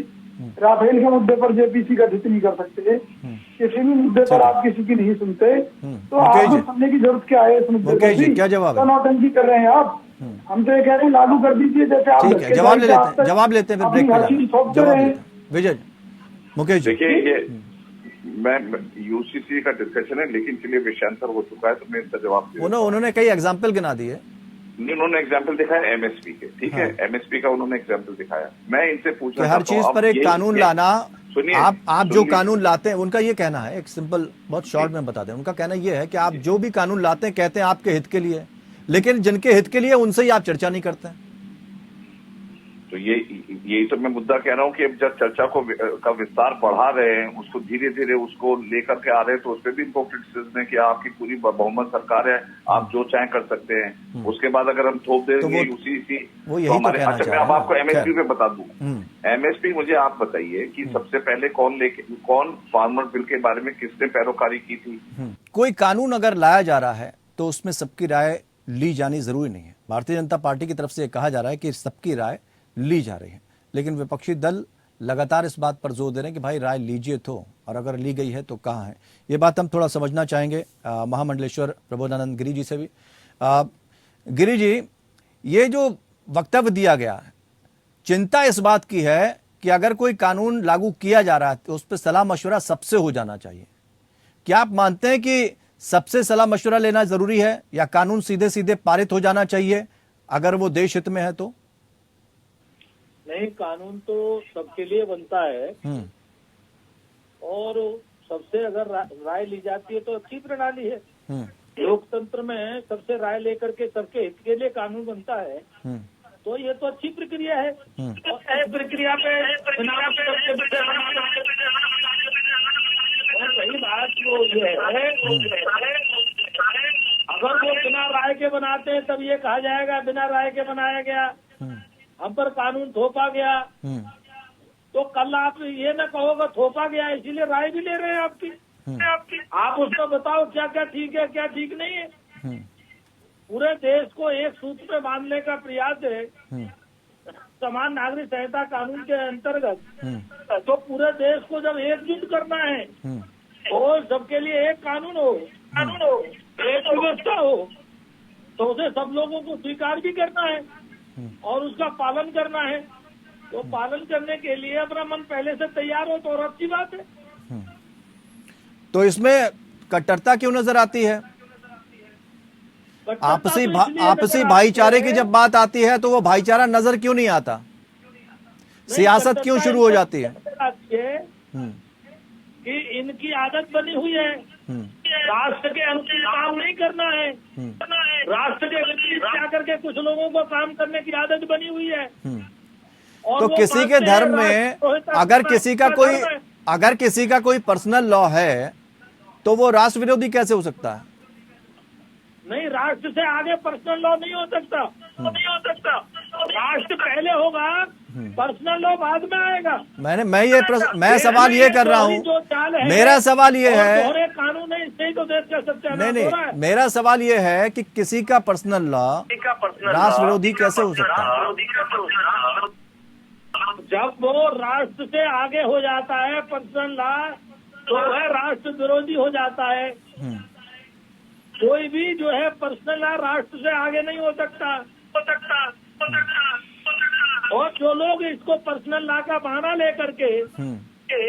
G: राफेल के मुद्दे पर जेपीसी का हित नहीं कर सकते, किसी भी मुद्दे पर आप किसी की नहीं सुनते, तो आपको सुनने की जरूरत क्या है इस मुद्दे पर?
A: क्या जवाब है?
G: नौटंकी कर रहे हैं आप। हम तो ये कह रहे हैं लागू कर दीजिए, जैसे आप
A: जवाब लेते हैं फिर ब्रेक। विजय मुकेश जी,
F: देखिए ये मैं यूसीसी का डिस्कशन है, लेकिन चलिए विषयांतर हो चुका है तो मैं इसका जवाब
A: उन्होंने कई एग्जाम्पल गिना दिए
F: उन्होंने एग्जाम्पल दिखाया एमएसपी के, ठीक है, एमएसपी का उन्होंने एग्जाम्पल दिखाया। मैं इनसे पूछना
A: हर चीज पर एक कानून लाना, आप जो कानून लाते हैं, उनका ये कहना है, एक सिंपल बहुत शॉर्ट में बता दें, उनका कहना ये है कि आप जो भी कानून लाते हैं कहते हैं आपके हित के लिए, लेकिन जिनके हित के लिए उनसे ही आप चर्चा नहीं करते हैं।
F: तो यही तो मैं मुद्दा कह रहा हूँ कि अब जब चर्चा का विस्तार बढ़ा रहे हैं, उसको धीरे धीरे उसको लेकर के आ रहे हैं, तो उस पर भी इनको क्रिटिसिज्म है कि आपकी पूरी बहुमत सरकार है, आप जो चाहे कर सकते हैं। उसके बाद अगर हम थोप देंगे उसी तो हमारे, अच्छा मैं अब आपको एमएसपी पे बता दूं। एमएसपी, मुझे आप बताइए कि सबसे पहले कौन फार्मर बिल के बारे में किसने पैरोकारी की थी?
A: कोई कानून अगर लाया जा रहा है तो उसमें सबकी राय ली जानी जरूरी नहीं है। भारतीय जनता पार्टी की तरफ से कहा जा रहा है कि सबकी राय ली जा रही है, लेकिन विपक्षी दल लगातार इस बात पर जोर दे रहे हैं कि भाई राय लीजिए तो, और अगर ली गई है तो कहाँ है। ये बात हम थोड़ा समझना चाहेंगे महामंडलेश्वर प्रबोधानंद गिरी जी से भी। गिरी जी, ये जो वक्तव्य दिया गया है, चिंता इस बात की है कि अगर कोई कानून लागू किया जा रहा है तो उस पर सलाह मशवरा सबसे हो जाना चाहिए। क्या आप मानते हैं कि सबसे सलाह मशवरा लेना जरूरी है, या कानून सीधे सीधे पारित हो जाना चाहिए अगर वो देश हित में है तो?
H: नहीं, कानून तो सबके लिए बनता है, और सबसे अगर राय ली जाती है तो अच्छी प्रणाली है। लोकतंत्र में सबसे राय लेकर के सबके हित के लिए कानून बनता है, तो ये तो अच्छी प्रक्रिया है। और इस प्रक्रिया पे सही बात वो ये है, अगर वो बिना राय के बनाते हैं तब ये कहा जाएगा बिना राय के बनाया गया, हम पर कानून थोपा गया। तो कल आप ये ना कहोगे थोपा गया इसीलिए राय भी ले रहे हैं आपकी। आप उसको बताओ क्या क्या ठीक है क्या ठीक नहीं है। पूरे देश को एक सूत्र में बांधने का प्रयास है समान नागरिक संहिता कानून के अंतर्गत। तो पूरे देश को जब एकजुट करना है तो सबके लिए एक कानून हो, एक व्यवस्था हो, तो उसे सब लोगों को स्वीकार भी करना है और उसका पालन करना है। तो पालन करने के लिए अपना मन पहले से तैयार हो तो और अच्छी बात है।
A: तो इसमें कट्टरता क्यों नजर आती है? आपसी भाईचारे की जब बात आती है तो वो भाईचारा नजर क्यों नहीं आता? सियासत क्यों शुरू हो जाती है?
H: कि इनकी आदत बनी हुई है राष्ट्र के अनुकूल काम नहीं करना है, राष्ट्र के विपरीत जाकर के कुछ लोगों को काम करने की आदत बनी हुई है।
A: तो किसी के धर्म में अगर किसी का कोई पर्सनल लॉ है तो वो राष्ट्र विरोधी कैसे हो सकता है?
H: नहीं, राष्ट्र से आगे पर्सनल लॉ नहीं हो सकता, राष्ट्र पहले होगा, पर्सनल लॉ बाद में आएगा।
A: मैं सवाल ये कर रहा हूँ, मेरा सवाल ये है,
H: कानून है इससे ही तो देश का सत्यानाश
A: नहीं, मेरा सवाल ये है कि किसी का पर्सनल लॉ राष्ट्र विरोधी कैसे हो सकता है?
H: जब वो राष्ट्र से आगे हो जाता है पर्सनल लॉ तो वह राष्ट्र विरोधी हो जाता है। कोई भी जो है पर्सनल लॉ राष्ट्र से आगे नहीं हो सकता। और जो लोग इसको पर्सनल लॉ का बहाना लेकर के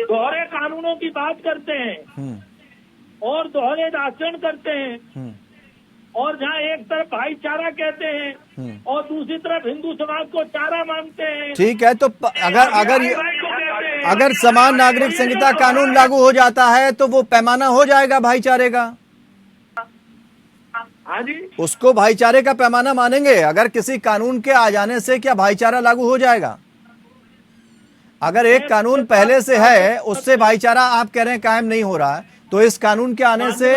H: दोहरे कानूनों की बात करते हैं और दोहरे आचरण करते हैं, और जहाँ एक तरफ भाईचारा कहते हैं और दूसरी तरफ हिंदू समाज को चारा मानते हैं।
A: ठीक है, तो अगर समान नागरिक संहिता कानून लागू हो जाता है तो वो पैमाना हो जाएगा भाईचारे का?
H: हाँ जी,
A: उसको भाईचारे का पैमाना मानेंगे? अगर किसी कानून के आ जाने से क्या भाईचारा लागू हो जाएगा? अगर एक कानून पहले से है उससे भाईचारा आप कह रहे हैं कायम नहीं हो रहा है, तो इस कानून के आने से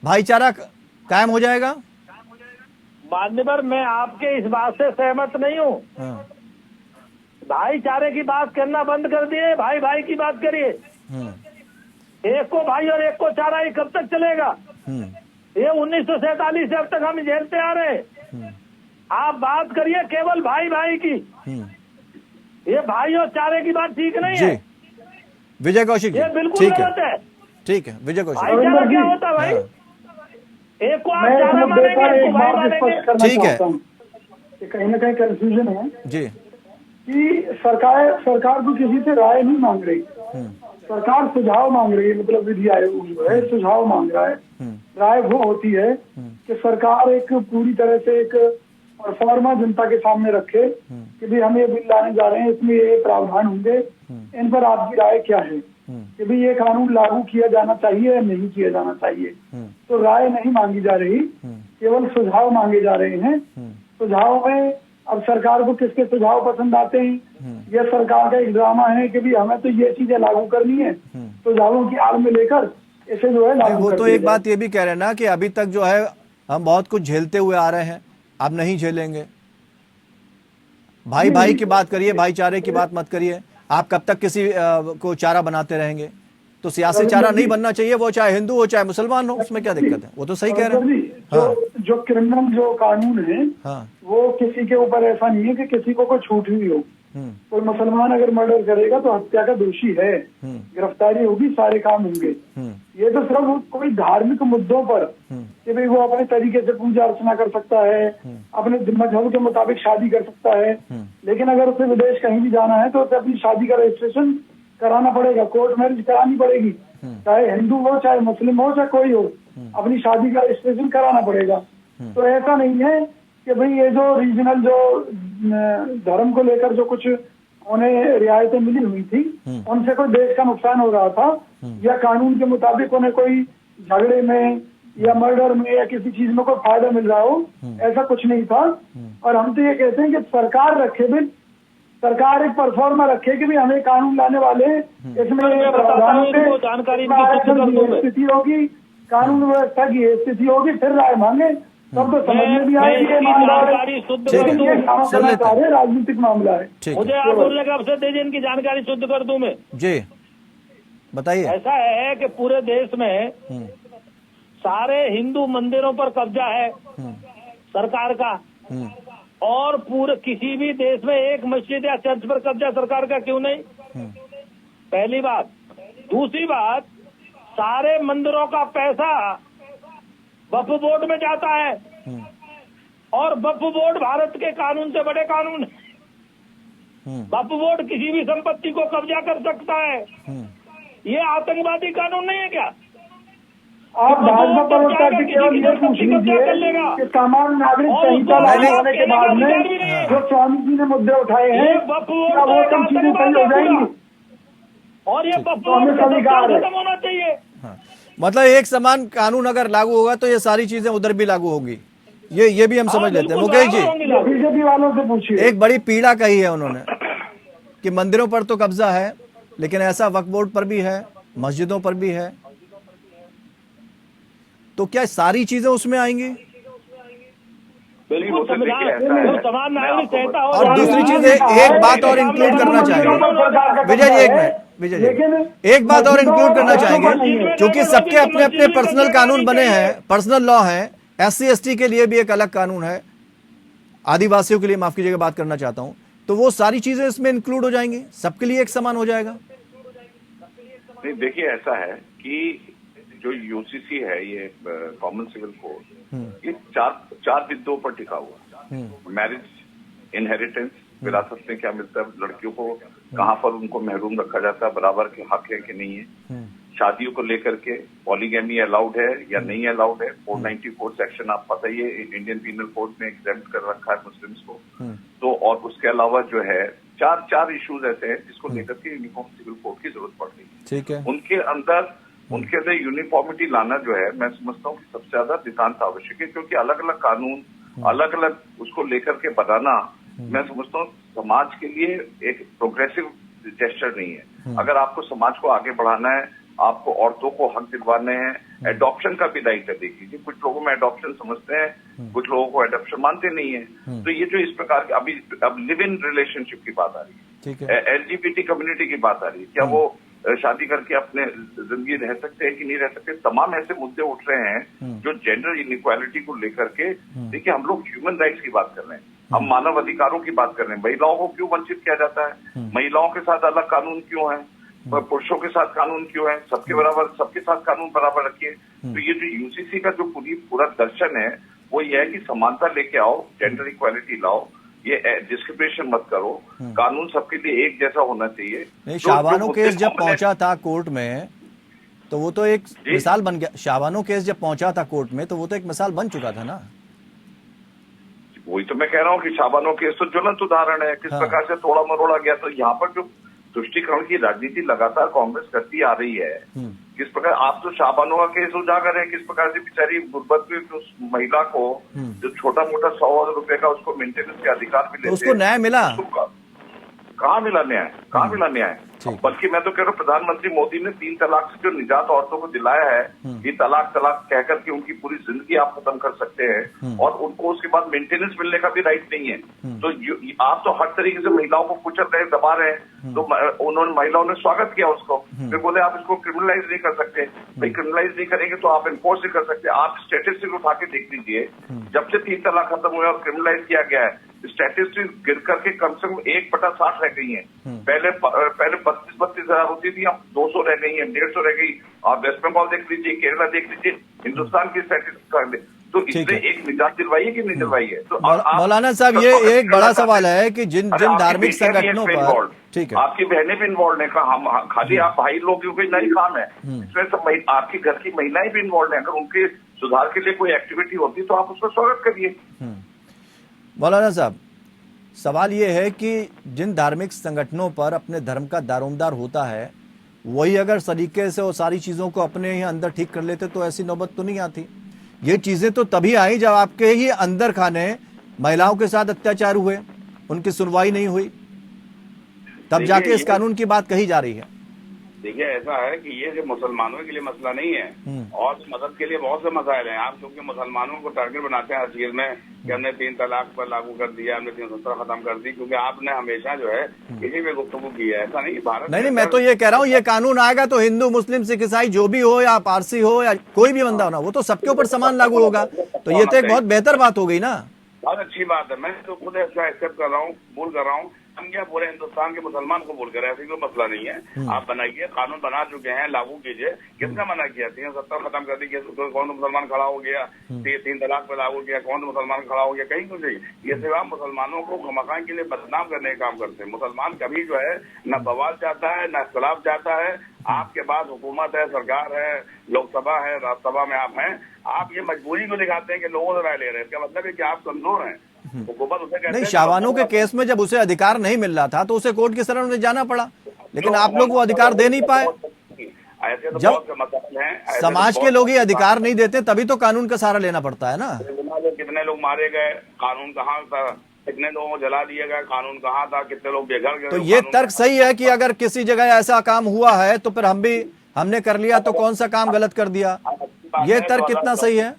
A: भाईचारा कायम हो जाएगा?
H: मान्यवर, मैं आपके इस बात से सहमत नहीं हूँ। भाईचारे की बात करना बंद कर दिए, भाई भाई की बात करिए। एक को भाई और एक को चारा, ये कब तक चलेगा? ये 1947 से अब तक हम झेलते आ रहे हैं। आप बात करिए केवल भाई भाई की, ये भाई और चारे की बात ठीक नहीं है।
A: विजय कौशिक,
H: ये बिल्कुल गलत है।
A: ठीक है विजय कौशिक,
H: भाईचारा क्या होता है भाई? एक को आप चारा मानेंगे, एक को भाई मानेंगे।
A: ठीक है,
G: कहीं ना कहीं कंफ्यूजन है
A: जी
G: कि सरकार को किसी से राय नहीं मांग रही, सरकार सुझाव मांग रही है। मतलब विधि आयोग जो है सुझाव मांग रहा है। राय वो होती है कि सरकार एक पूरी तरह से एक और फॉर्मा जनता के सामने रखे कि भाई हम ये बिल लाने जा रहे हैं, इसमें ये प्रावधान होंगे, इन पर आपकी राय क्या है कि भाई ये कानून लागू किया जाना चाहिए या नहीं किया जाना चाहिए। तो राय नहीं मांगी जा रही, केवल सुझाव मांगे जा रहे हैं। सुझाव में अब सरकार को किसके सुझाव पसंद आते हैं, यह सरकार का एक ड्रामा है कि भाई हमें तो ये चीजें लागू करनी है, सुझावों की आड़ में लेकर इसे जो है लागू
A: वो
G: कर
A: तो
G: दिया
A: एक बात ये भी कह रहे हैं ना कि अभी तक जो है हम बहुत कुछ झेलते हुए आ रहे हैं, अब नहीं झेलेंगे। भाई भाई की बात करिए, भाईचारे की बात मत करिए। आप कब तक किसी को चारा बनाते रहेंगे? तो सियासी चारा नहीं बनना चाहिए, वो चाहे हिंदू हो चाहे मुसलमान हो, उसमें क्या दिक्कत है? वो तो सही कह रहे हैं।
G: जो क्रिमिनल जो कानून है वो किसी के ऊपर ऐसा नहीं है कि किसी को कोई छूट हुई हो। कोई मुसलमान अगर मर्डर करेगा तो हत्या का दोषी है, गिरफ्तारी होगी, सारे काम होंगे। ये तो सिर्फ कोई धार्मिक मुद्दों पर कि भाई वो अपने तरीके से पूजा अर्चना कर सकता है, अपने मजहब के मुताबिक शादी कर सकता है, लेकिन अगर उसे विदेश कहीं भी जाना है तो उसे अपनी शादी का रजिस्ट्रेशन कराना पड़ेगा, कोर्ट मैरिज करानी पड़ेगी, चाहे हिंदू हो चाहे मुस्लिम हो चाहे कोई हो, अपनी शादी का रजिस्ट्रेशन कराना पड़ेगा। तो ऐसा नहीं है कि भाई ये जो रीजनल जो धर्म को लेकर जो कुछ उन्हें रियायतें मिली हुई थी उनसे कोई देश का नुकसान हो रहा था, या कानून के मुताबिक उन्हें कोई झगड़े में या मर्डर में या किसी चीज में कोई फायदा मिल रहा हो, ऐसा कुछ नहीं था। और हम तो ये कहते हैं कि सरकार रखे बिल, सरकार एक परफॉर्मा रखे कि भाई हमें कानून लाने वाले इसमें स्थिति होगी, कानून व्यवस्था की स्थिति होगी, फिर राय मांगे, तब तो समझ में भी आएगी। राजनीतिक मामला है।
H: मुझे आप बोलने का अवसर दीजिए, इनकी जानकारी शुद्ध कर दूं मैं।
A: जी बताइए।
H: ऐसा है कि पूरे देश में सारे हिंदू मंदिरों पर कब्जा है सरकार का, और पूरे किसी भी देश में एक मस्जिद या चर्च पर कब्जा सरकार का क्यों नहीं? पहली बात। दूसरी बात, सारे मंदिरों का पैसा वक्फ बोर्ड में जाता है, और वक्फ बोर्ड भारत के कानून से बड़े कानून है। वक्फ बोर्ड किसी भी संपत्ति को कब्जा कर सकता है। ये आतंकवादी कानून नहीं है क्या?
G: आप भाजपा प्रवक्ता से केवल ये पूछ लीजिए कि सामान्य नागरिक संहिता लागू होने के बाद में जो स्वामी जी ने मुद्दे उठाए हैं क्या वो सब चीजें सही हो जाएंगी?
H: और ये खत्म होना चाहिए।
A: मतलब एक समान कानून अगर लागू होगा तो ये सारी चीजें उधर भी लागू होगी, ये भी हम समझ लेते हैं। मुकेश जी,
G: बीजेपी वालों से पूछिए।
A: एक बड़ी पीड़ा कही है उन्होंने कि मंदिरों पर तो कब्जा है, लेकिन ऐसा वक्फ बोर्ड पर भी है, मस्जिदों पर भी है, तो क्या सारी चीजें उसमें आएंगी? और दूसरी चीज एक बात और इंक्लूड करना चाहेंगे विजय जी, एक मिनट विजय जी, एक बात और इंक्लूड करना चाहेंगे, क्योंकि सबके अपने अपने पर्सनल कानून बने हैं, पर्सनल लॉ है। SC/ST के लिए भी एक अलग कानून है, आदिवासियों के लिए, माफ कीजिएगा बात करना चाहता हूं, तो वो सारी चीजें इसमें इंक्लूड हो जाएंगी, सबके लिए एक समान हो जाएगा?
F: नहीं, देखिए ऐसा है कि जो UCC है, ये कॉमन सिविल कोड, ये चार बिंदुओं पर टिका हुआ। मैरिज, इनहेरिटेंस, विरासत में क्या मिलता है, लड़कियों को कहाँ पर उनको महरूम रखा जाता है, बराबर के हक है कि नहीं है, शादियों को लेकर के पॉलीगैमी अलाउड है या नहीं अलाउड है, 494 सेक्शन आप पता ही है इंडियन पीनल कोड में एग्जेम्प्ट कर रखा है मुस्लिम्स को। तो और उसके अलावा जो है चार इश्यूज ऐसे हैं जिसको लेकर के यूनिफॉर्म सिविल कोड की जरूरत पड़ रही है।
A: ठीक है।
F: उनके अंदर यूनिफॉर्मिटी लाना जो है, मैं समझता हूँ कि सबसे ज्यादा नितांत आवश्यक है, क्योंकि अलग अलग कानून अलग अलग उसको लेकर के बनाना, मैं समझता हूँ समाज के लिए एक प्रोग्रेसिव जेस्चर नहीं है। अगर आपको समाज को आगे बढ़ाना है, आपको औरतों को हक दिलवाने हैं, एडॉप्शन का भी दायित्व देख लीजिए। कुछ लोगों में एडॉप्शन समझते हैं, कुछ लोगों को एडॉप्शन मानते नहीं है। तो ये जो इस प्रकार के अब लिव इन रिलेशनशिप की बात आ रही है, LGBT कम्युनिटी की बात आ रही है, क्या वो शादी करके अपने जिंदगी रह सकते हैं कि नहीं रह सकते, तमाम ऐसे मुद्दे उठ रहे हैं जो जेंडर इनइक्वालिटी को लेकर के। देखिए, हम लोग ह्यूमन राइट्स की बात कर रहे हैं, हम मानव अधिकारों की बात कर रहे हैं। महिलाओं को क्यों वंचित किया जाता है? महिलाओं के साथ अलग कानून क्यों है? पुरुषों के साथ कानून क्यों है? सबके बराबर, सबके साथ कानून बराबर रखिए। तो ये जो UCC का जो पूरा दर्शन है वो ये है कि समानता लेके आओ, जेंडर इक्वालिटी लाओ, ये डिस्क्रिमिनेशन मत करो, कानून सबके लिए एक जैसा होना चाहिए।
A: नहीं, शाबानो केस जब पहुंचा था कोर्ट में तो वो तो एक मिसाल बन गया। शाबानो केस जब पहुंचा था कोर्ट में तो वो तो एक मिसाल बन चुका था ना।
F: वही तो मैं कह रहा हूँ कि शाबानो केस तो ज्वलंत उदाहरण है, किस प्रकार से तोड़ा मरोड़ा गया। तो यहाँ पर जो तुष्टीकरण की राजनीति लगातार कांग्रेस करती आ रही है, किस प्रकार आप तो शाबानो का केस उजागर है, किस प्रकार से बेचारी गुर्बत में उस महिला को जो छोटा मोटा 100 रुपए का उसको मेंटेनेंस के अधिकार मिले,
A: उसको न्याय मिला?
F: कहाँ मिला न्याय, कहाँ मिला न्याय? बल्कि मैं तो कह रहा हूँ प्रधानमंत्री मोदी ने 3 तलाक से जो निजात औरतों को दिलाया है, ये तलाक कह करके उनकी पूरी जिंदगी आप खत्म कर सकते हैं और उनको उसके बाद मेंटेनेंस मिलने का भी राइट नहीं है। तो आप तो हर तरीके से महिलाओं को कुचल रहे, दबा रहे हैं। तो उन्होंने महिलाओं ने स्वागत किया उसको, फिर बोले आप इसको क्रिमिनलाइज नहीं कर सकते। भाई क्रिमिनलाइज नहीं करेंगे तो आप इन्फोर्स नहीं कर सकते। आप स्टैटिस्टिक्स उठा के देख लीजिए, जब से 3 तलाक खत्म हुआ और क्रिमिनलाइज किया गया है, स्टैटिस्टिक्स गिर करके कम से कम 1/60 रह गई है। पहले 32 हजार होती थी, अब 200 रह गई है, 150 रह गई। आप वेस्ट बंगाल देख लीजिए, केरला देख लीजिए, हिंदुस्तान की स्टैटिस्टिक्स कर ले, तो इससे एक निजात दिलवाई है कि नहीं दिलवाई है? तो
A: मौलाना साहब, ये एक बड़ा सवाल है कि जिन धार्मिक संगठनों पर, ठीक है,
F: आपकी बहनें भी इन्वॉल्व है, हम खाली आप भाई लोग क्योंकि नहीं काम है, इसमें सब आपके घर की महिलाएं भी इन्वॉल्व है। अगर उनके सुधार के लिए कोई एक्टिविटी होती तो आप उसका स्वागत करिए।
A: मौलाना साहब, सवाल ये है कि जिन धार्मिक संगठनों पर अपने धर्म का दारोमदार होता है, वही अगर सलीके से वो सारी चीज़ों को अपने ही अंदर ठीक कर लेते तो ऐसी नौबत तो नहीं आती। ये चीज़ें तो तभी आई जब आपके ही अंदर खाने महिलाओं के साथ अत्याचार हुए, उनकी सुनवाई नहीं हुई, तब जाके इस कानून की बात कही जा रही है।
I: देखिए, ऐसा है कि ये जो मुसलमानों के लिए मसला नहीं है और मदद के लिए बहुत से मसाइल हैं। आप क्योंकि मुसलमानों को टारगेट बनाते हैं हर चीज में कि हमने 3 तलाक पर लागू कर दिया, हमने 370 खत्म कर दी, क्योंकि आपने हमेशा जो है इसी पे गुफ्तगू की है। ऐसा नहीं, भारत
A: नहीं, मैं तो ये कह रहा हूँ, ये कानून आएगा तो हिंदू, मुस्लिम, सिख, ईसाई जो भी हो, या पारसी हो, या कोई भी बंदा हो ना, वो तो सबके ऊपर समान लागू होगा। तो ये तो एक बहुत बेहतर बात हो गई ना।
I: बहुत अच्छी बात है, मैं तो खुद ऐसा एक्सेप्ट कर रहा हूँ, बोल कर रहा हूँ। हम क्या पूरे हिंदुस्तान के मुसलमान को बोल कर, ऐसे कोई मसला नहीं है। आप बनाइए, कानून बना चुके हैं, लागू कीजिए। किसने मना किया? 370 खत्म कर दी, कौन मुसलमान खड़ा हो गया? 3 तलाक पे लागू किया, कौन मुसलमान खड़ा हो गया? कहीं कुछ नहीं। ये सिर्फ आप मुसलमानों को खमखान के लिए बदनाम करने का काम करते हैं। मुसलमान कभी जो है न बवाल चाहता है, न इख्तलाफ चाहता है। आपके पास हुकूमत है, सरकार है, लोकसभा है, राज्यसभा में आप हैं। आप ये मजबूरी को दिखाते हैं कि लोगों से राय ले रहे हैं। इसका मतलब है कि आप कमजोर हैं। हुकूमत उसे कहते
A: नहीं, शाबानो के केस में जब उसे अधिकार नहीं मिल रहा था तो उसे कोर्ट की शरण में जाना पड़ा, लेकिन आप लोग वो अधिकार दे नहीं पाए। जब समाज के लोग ये अधिकार नहीं देते तभी तो कानून का सहारा लेना पड़ता है ना।
I: कितने लोग मारे गए, कानून कहाँ था? कितने लोगों को जला दिया गया, कानून कहाँ था? कितने लोग बेघर गए?
A: तो ये तर्क सही है कि अगर किसी जगह ऐसा काम हुआ है तो फिर हमने कर लिया तो कौन सा काम गलत कर दिया? ये तर्क कितना सही है?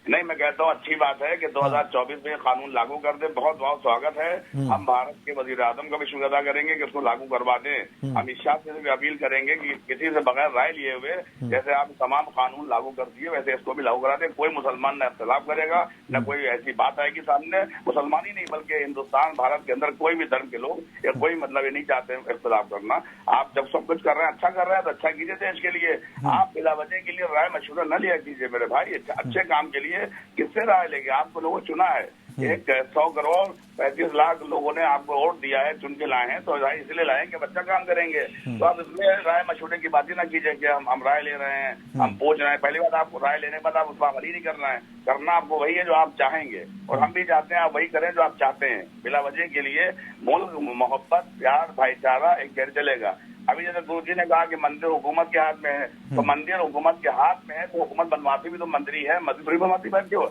I: नहीं, मैं कहता हूँ अच्छी बात है कि 2024 में कानून लागू कर दे। बहुत बहुत स्वागत है। हम भारत के वजीर आजम का भी शुक्र अदा करेंगे कि उसको लागू करवा दें। अमित शाह से भी अपील करेंगे कि किसी से बगैर राय लिए हुए जैसे आप तमाम कानून लागू कर दिए वैसे इसको भी लागू करा दें। कोई मुसलमान न इख्तलाफ करेगा, न कोई ऐसी बात आएगी सामने। मुसलमान ही नहीं बल्कि हिंदुस्तान, भारत के अंदर कोई भी धर्म के लोग या कोई मतलब ये नहीं चाहते इख्तलाफ करना। आप जब सब कुछ कर रहे हैं, अच्छा कर रहे हैं तो अच्छा कीजिए देश के लिए। आप बिला वजह के लिए राय मशवरा न लिया कीजिए मेरे भाई। अच्छे काम के लिए किससे राय लेंगे? आपको लोगों चुना है, 100 करोड़ 35 लाख लोगों ने आपको वोट दिया है, चुन के लाए हैं, तो राय इसलिए लाए कि बच्चा काम करेंगे। तो आप इसमें राय मशवरे की बात ही ना कीजिए कि हम राय ले रहे हैं, हम पूछ रहे हैं। पहली बात, आपको राय लेने के बाद आप उस पर अमल ही नहीं करना है। करना आपको वही है जो आप चाहेंगे, और हम भी चाहते हैं आप वही करें जो आप चाहते हैं। बिला वजह के लिए मुल्क, मोहब्बत, प्यार, भाईचारा एक घर चलेगा। अभी जैसे गुरु जी ने कहा कि मंदिर हुकूमत के हाथ में है, तो मंदिर हुकूमत के हाथ में है तो हुकूमत बनवाती भी तो मंदिर ही है। मस्जिद बनवाती है क्यों?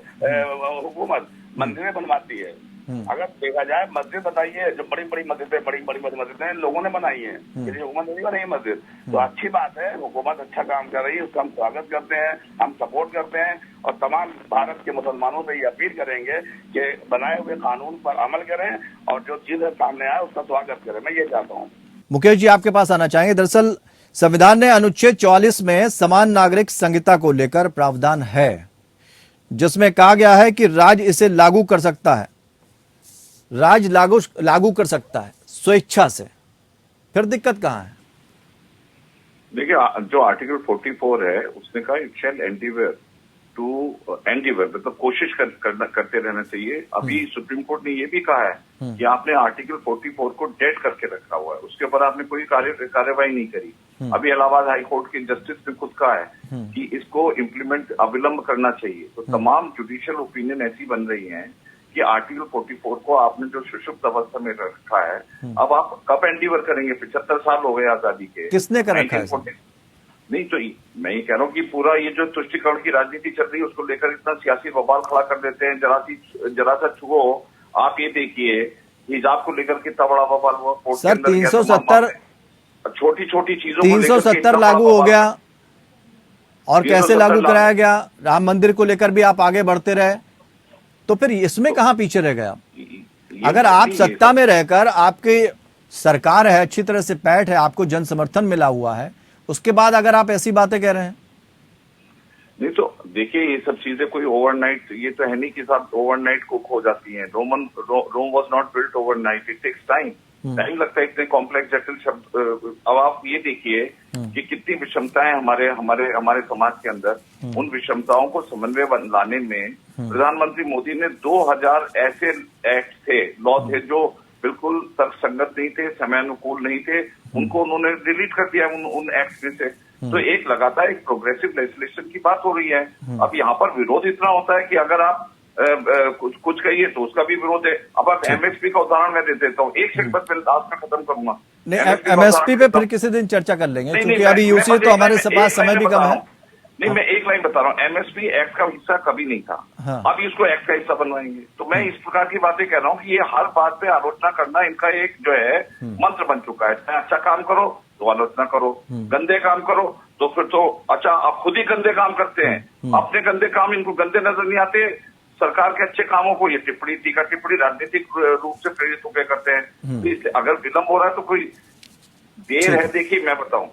I: हुकूमत मंदिरें बनवाती है। अगर देखा जाए, मस्जिद बताइए, जो बड़ी बड़ी मस्जिदें लोगों ने बनाई है, किसी हुकूमत नहीं बनाई मस्जिद। तो अच्छी बात है, हुकूमत अच्छा काम कर रही है, उसका हम स्वागत करते हैं, हम सपोर्ट करते हैं। और तमाम भारत के मुसलमानों से ये अपील करेंगे कि बनाए हुए कानून पर अमल करें और जो चीजें सामने आए उसका स्वागत करें। मैं ये चाहता हूँ।
A: मुकेश जी, आपके पास आना चाहेंगे। दरअसल संविधान ने अनुच्छेद 44 में समान नागरिक संहिता को लेकर प्रावधान है, जिसमें कहा गया है कि राज्य इसे लागू कर सकता है, राज्य लागू कर सकता है स्वेच्छा से। फिर दिक्कत कहाँ है?
F: देखिए, जो आर्टिकल 44 है उसने कहा इट शैल एंडीवेयर टू एंडीवेयर, मतलब कोशिश करते रहना चाहिए। अभी सुप्रीम कोर्ट ने ये भी कहा है कि आपने आर्टिकल 44 को डेड करके रखा हुआ है, उसके ऊपर आपने कोई कार्यवाही नहीं करी। अभी इलाहाबाद हाई कोर्ट के जस्टिस ने खुद कहा है कि इसको इम्प्लीमेंट अविलंब करना चाहिए। तो तमाम जुडिशियल ओपिनियन ऐसी बन रही हैं कि आर्टिकल 44 को आपने जो सुषुप्त अवस्था में रखा है, अब आप कब एंडीवर करेंगे? 75 साल हो गए आजादी के।
A: किसने कर रखा है?
F: नहीं तो मैं ये कह रहा हूँ कि पूरा ये जो तुष्टिकरण की राजनीति चल रही है उसको लेकर इतना सियासी बवाल खड़ा कर देते हैं। जरा सा छुओ, आप ये देखिए हिजाब को लेकर कितना बड़ा बवाल हुआ।
A: सर 370
F: छोटी छोटी चीजों
A: 370 लागू हो गया, और कैसे लागू कराया गया? राम मंदिर को लेकर भी आप आगे बढ़ते रहे, तो फिर इसमें कहां पीछे रह गया? अगर आप सत्ता में रहकर, आपकी सरकार है, अच्छी तरह से पैठ है, आपको जन समर्थन मिला हुआ है, उसके बाद अगर आप ऐसी बातें कह रहे हैं।
F: नहीं तो देखिए ये सब चीजें कोई ओवरनाइट, ये तो है नहीं कि साहब ओवरनाइट कुक हो जाती हैं। Rome was not built overnight, it takes time लगता है, इतने कॉम्प्लेक्स जटिल शब्द। अब आप ये देखिए कि कितनी विषमताएं हमारे समाज के अंदर। उन विषमताओं को समन्वय लाने में प्रधानमंत्री मोदी ने 2000 ऐसे एक्ट थे, लॉ थे जो बिल्कुल तर्कसंगत नहीं थे, समयानुकूल नहीं थे, उनको उन्होंने डिलीट कर दिया उन एक्ट में से। तो एक लगातार एक प्रोग्रेसिव लेजिस्लेशन की बात हो रही है। अब यहाँ पर विरोध इतना होता है कि अगर आप कुछ कहिए तो उसका भी विरोध है। अब आप एमएसपी का उदाहरण मैं दे देता हूँ, एक सेकंड बस मैं लास्ट में खत्म करूंगा।
A: एमएसपी पे फिर किसी दिन चर्चा कर लेंगे, क्योंकि अभी यूसी तो हमारे पास समय भी कम है।
F: नहीं, मैं एक लाइन बता रहा हूँ, एमएसपी एक्ट का हिस्सा कभी नहीं था।
A: हाँ।
F: अब इसको एक्ट का हिस्सा बनवाएंगे। तो मैं इस प्रकार की बातें कह रहा हूँ कि ये हर बात पे आलोचना करना इनका एक जो है मंत्र बन चुका है। चाहे अच्छा काम करो तो आलोचना करो, गंदे काम करो तो फिर तो अच्छा आप खुद ही गंदे काम करते हैं। अपने गंदे काम इनको गंदे नजर नहीं आते, सरकार के अच्छे कामों को ये टीका टिप्पणी राजनीतिक रूप से प्रेरित होकर करते हैं। इसलिए अगर विलंब हो रहा है तो कोई देर है, देखिए मैं बताऊं।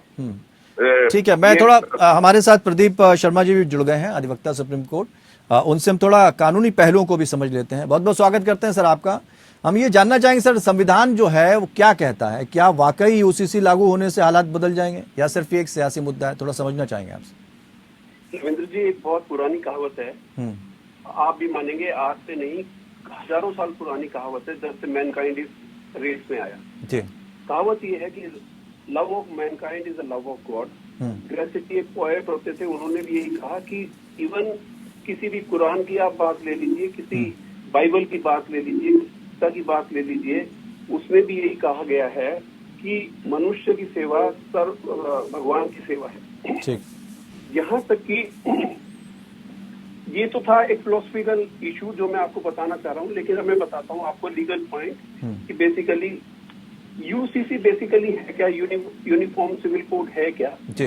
A: ठीक है, मैं थोड़ा हमारे साथ प्रदीप शर्मा जी भी जुड़ गए हैं, अधिवक्ता सुप्रीम कोर्ट, उनसे हम थोड़ा कानूनी पहलुओं को भी समझ लेते हैं। बहुत बहुत स्वागत करते हैं सर आपका। हम ये जानना चाहेंगे सर, संविधान जो है वो क्या कहता है? क्या वाकई यूसीसी लागू होने से हालात बदल जाएंगे, या सिर्फ ये एक सियासी मुद्दा है? थोड़ा समझना चाहेंगे आपसे।
J: रविंद्र जी, एक बहुत पुरानी कहावत है, आप भी मानेंगे, आज से नहीं हजारों साल पुरानी कहावत है, जब से मैनकाइंड इस रेस में आया।
A: जी।
J: कहावत ये है कि love of mankind is the love of God. ग्रेसिटी एक पोएट होते थे, उन्होंने भी यही कहा कि इवन किसी भी कुरान की आप बात ले लीजिए, किसी बाइबल की बात ले लीजिए, गीता की बात ले लीजिए, उसमें भी यही कहा गया है कि मनुष्य की सेवा सर्व भगवान की सेवा है।
A: ठीक।
J: यहाँ तक कि ये तो था एक फिलोसफिकल इशू जो मैं आपको बताना चाह रहा हूँ, लेकिन अब मैं बताता हूँ आपको लीगल पॉइंट कि बेसिकली यूसीसी बेसिकली है क्या, यूनिफॉर्म सिविल कोड है क्या।
A: जी।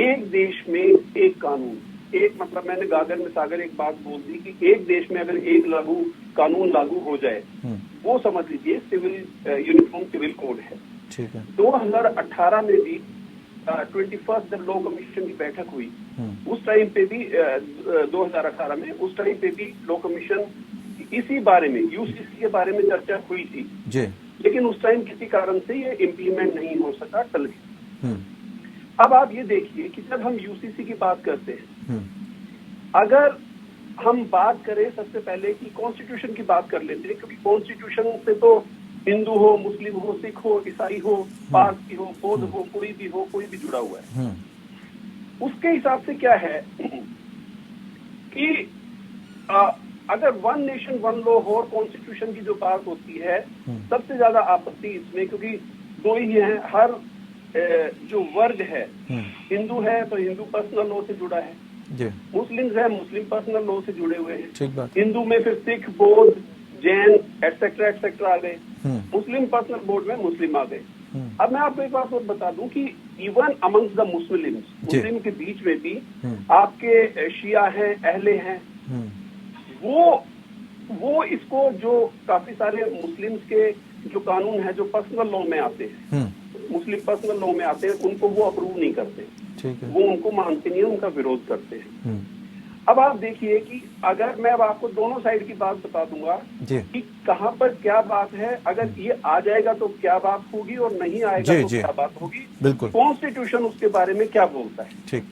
J: एक देश में एक कानून, एक मतलब मैंने गागर में सागर एक बात बोल दी कि एक देश में अगर एक कानून लागू हो जाए, वो समझ लीजिए यूनिफॉर्म सिविल कोड है।
A: ठीक है।
J: 2018 में भी 21st जब लॉ कमीशन की बैठक हुई, उस टाइम पे भी 2018 में, उस टाइम पे भी लॉ कमीशन इसी बारे में, यूसीसी के बारे में चर्चा हुई थी
A: जी।
J: लेकिन उस टाइम किसी कारण से ये इम्प्लीमेंट नहीं हो सका, टल गया। अब आप ये देखिए कि जब हम यूसीसी की बात करते हैं, अगर हम बात करें सबसे पहले कि कॉन्स्टिट्यूशन की बात कर लेते हैं, क्योंकि कॉन्स्टिट्यूशन से तो हिंदू हो, मुस्लिम हो, सिख हो, ईसाई हो, पारसी हो, बौद्ध हो, कोई भी जुड़ा हुआ है। उसके हिसाब से क्या है कि अगर वन नेशन वन लॉ हो और कॉन्स्टिट्यूशन की जो बात होती है, सबसे ज्यादा आपत्ति इसमें, क्योंकि दो ही हैं, हर जो वर्ग है, हिंदू है तो हिंदू पर्सनल लॉ से जुड़ा है, मुस्लिम है मुस्लिम पर्सनल लॉ से जुड़े हुए हैं, हिंदू में फिर सिख, बौद्ध, जैन एटसेट्रा एटसेट्रा आ गए, मुस्लिम पर्सनल बोर्ड में मुस्लिम आ गए। अब मैं आपको एक बात और बता दूं कि इवन अमंग्स द मुस्लिम्स, मुस्लिम के बीच में भी आपके शिया हैं, अहले हैं, वो इसको जो काफी सारे मुस्लिम्स के जो कानून है जो पर्सनल लॉ में आते हैं, मुस्लिम पर्सनल लॉ में आते हैं, उनको वो अप्रूव नहीं करते, वो उनको मानते नहीं है, उनका विरोध करते हैं। अब आप देखिए कि अगर मैं अब आपको दोनों साइड की बात बता दूंगा कि कहाँ पर क्या बात है, अगर ये आ जाएगा तो क्या बात होगी और नहीं आएगा तो क्या बात होगी, बिल्कुल कॉन्स्टिट्यूशन उसके बारे में क्या बोलता है। ठीक।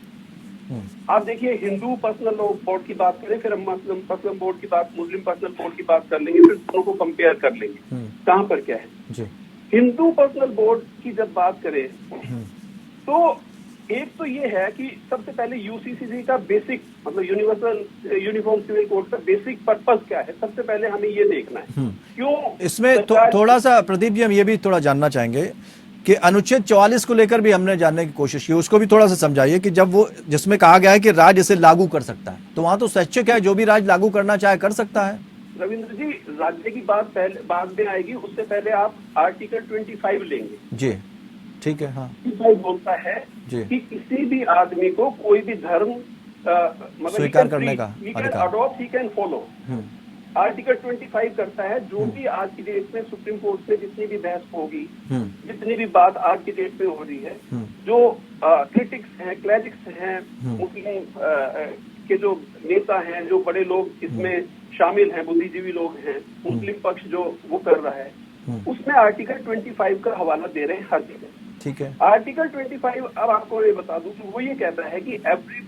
J: आप देखिए, हिंदू पर्सनल लॉ बोर्ड की बात करें, फिर हम मुस्लिम पर्सनल बोर्ड की बात, मुस्लिम पर्सनल बोर्ड की बात कर लेंगे, फिर दोनों को कंपेयर कर लेंगे कहाँ पर क्या है। हिंदू पर्सनल बोर्ड की जब बात करें तो एक तो ये है कि सबसे पहले यूसीसी का बेसिक मतलब यूनिवर्सल यूनिफॉर्म सिविल कोड का बेसिक पर्पस क्या है, सबसे पहले हमें ये देखना है। क्यों
A: इसमें थोड़ा सा प्रदीप जी हम ये भी थोड़ा जानना चाहेंगे कि अनुच्छेद 44 को लेकर भी हमने जानने की कोशिश की, उसको भी थोड़ा सा समझाइए कि जब वो जिसमें कहा गया है कि राज्य इसे लागू कर सकता है, तो वहां तो स्वैच्छिक है, जो भी राज्य लागू करना चाहे कर सकता है।
J: रविंद्र जी, राज्य की बात पहले बाद में आएगी, उससे पहले आप आर्टिकल 25 लेंगे
A: जी, ठीक है। हाँ,
J: 25 बोलता है कि किसी भी आदमी को कोई भी धर्म मतलब
A: स्वीकार करने का अधिकार,
J: adopt, he can follow. Article 25 करता है जो भी आज की डेट में सुप्रीम कोर्ट में जितनी भी बहस होगी, जितनी भी बात आज की डेट में हो रही है, जो क्रिटिक्स हैं, क्लैरिक्स हैं, मुस्लिम के जो नेता हैं, जो बड़े लोग इसमें शामिल हैं, बुद्धिजीवी लोग हैं, मुस्लिम पक्ष जो वो कर रहा है, उसमें आर्टिकल 25 का हवाला दे रहे हैं हर जगह।
A: ठीक है।
J: आर्टिकल 25 अब आपको ये बता दूं कि वो ये कहता है कि every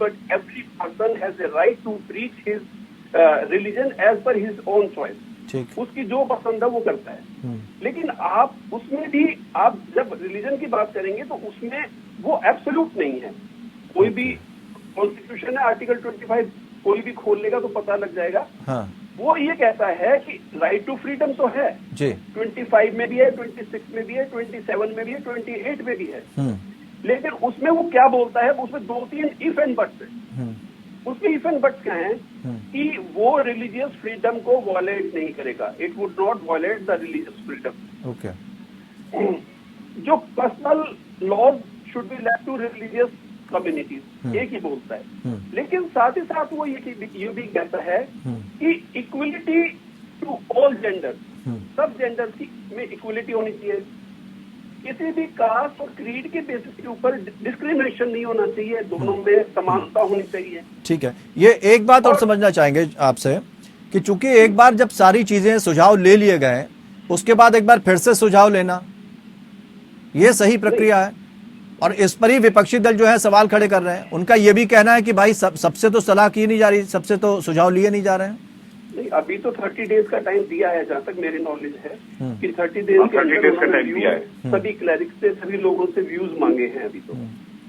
J: person has a right to preach his religion as per his own choice. उसकी जो पसंद है वो करता है। लेकिन आप उसमें भी आप जब रिलीजन की बात करेंगे तो उसमें वो एब्सोल्यूट नहीं है। कोई भी कॉन्स्टिट्यूशन है आर्टिकल 25 कोई भी खोल लेगा तो पता लग जाएगा।
A: हाँ।
J: वो ये कहता है कि राइट टू फ्रीडम तो है
A: जी,
J: 25 में भी है, 26 में भी है, 27 में भी है, 28 में भी है। लेकिन उसमें वो क्या बोलता है, उसमें 2-3 इफ एंड बट्स है। उसके इफ एंड बट्स क्या है कि वो रिलीजियस फ्रीडम को वॉयलेट नहीं करेगा। It would not violate the religious freedom.
A: Okay.
J: जो personal laws should be left to religious communities, एक ही बोलता है। लेकिन साथ ही साथ वो ये भी कहता है कि इक्वलिटी टू ऑल जेंडर, सब जेंडर की में इक्वलिटी होनी चाहिए। किसी भी कास्ट और क्रीड के बेसिस के ऊपर डिस्क्रिमिनेशन नहीं होना चाहिए, दोनों में समानता होनी चाहिए।
A: ठीक है। ये एक बात और समझना चाहेंगे आपसे कि चूंकि एक बार जब सारी चीजें सुझाव ले लिए गए, उसके बाद एक बार फिर से सुझाव लेना, ये सही प्रक्रिया है? और इस पर ही विपक्षी दल जो है सवाल खड़े कर रहे हैं। उनका ये भी कहना है कि भाई सबसे तो सलाह की नहीं जा रही, सबसे तो सुझाव लिए नहीं जा रहे हैं।
J: नहीं, अभी तो 30 डेज का टाइम दिया है, जहाँ तक मेरी नॉलेज है कि 30 डेज के अंदर सभी क्लैरिक्स से, सभी लोगों से व्यूज मांगे हैं अभी तो,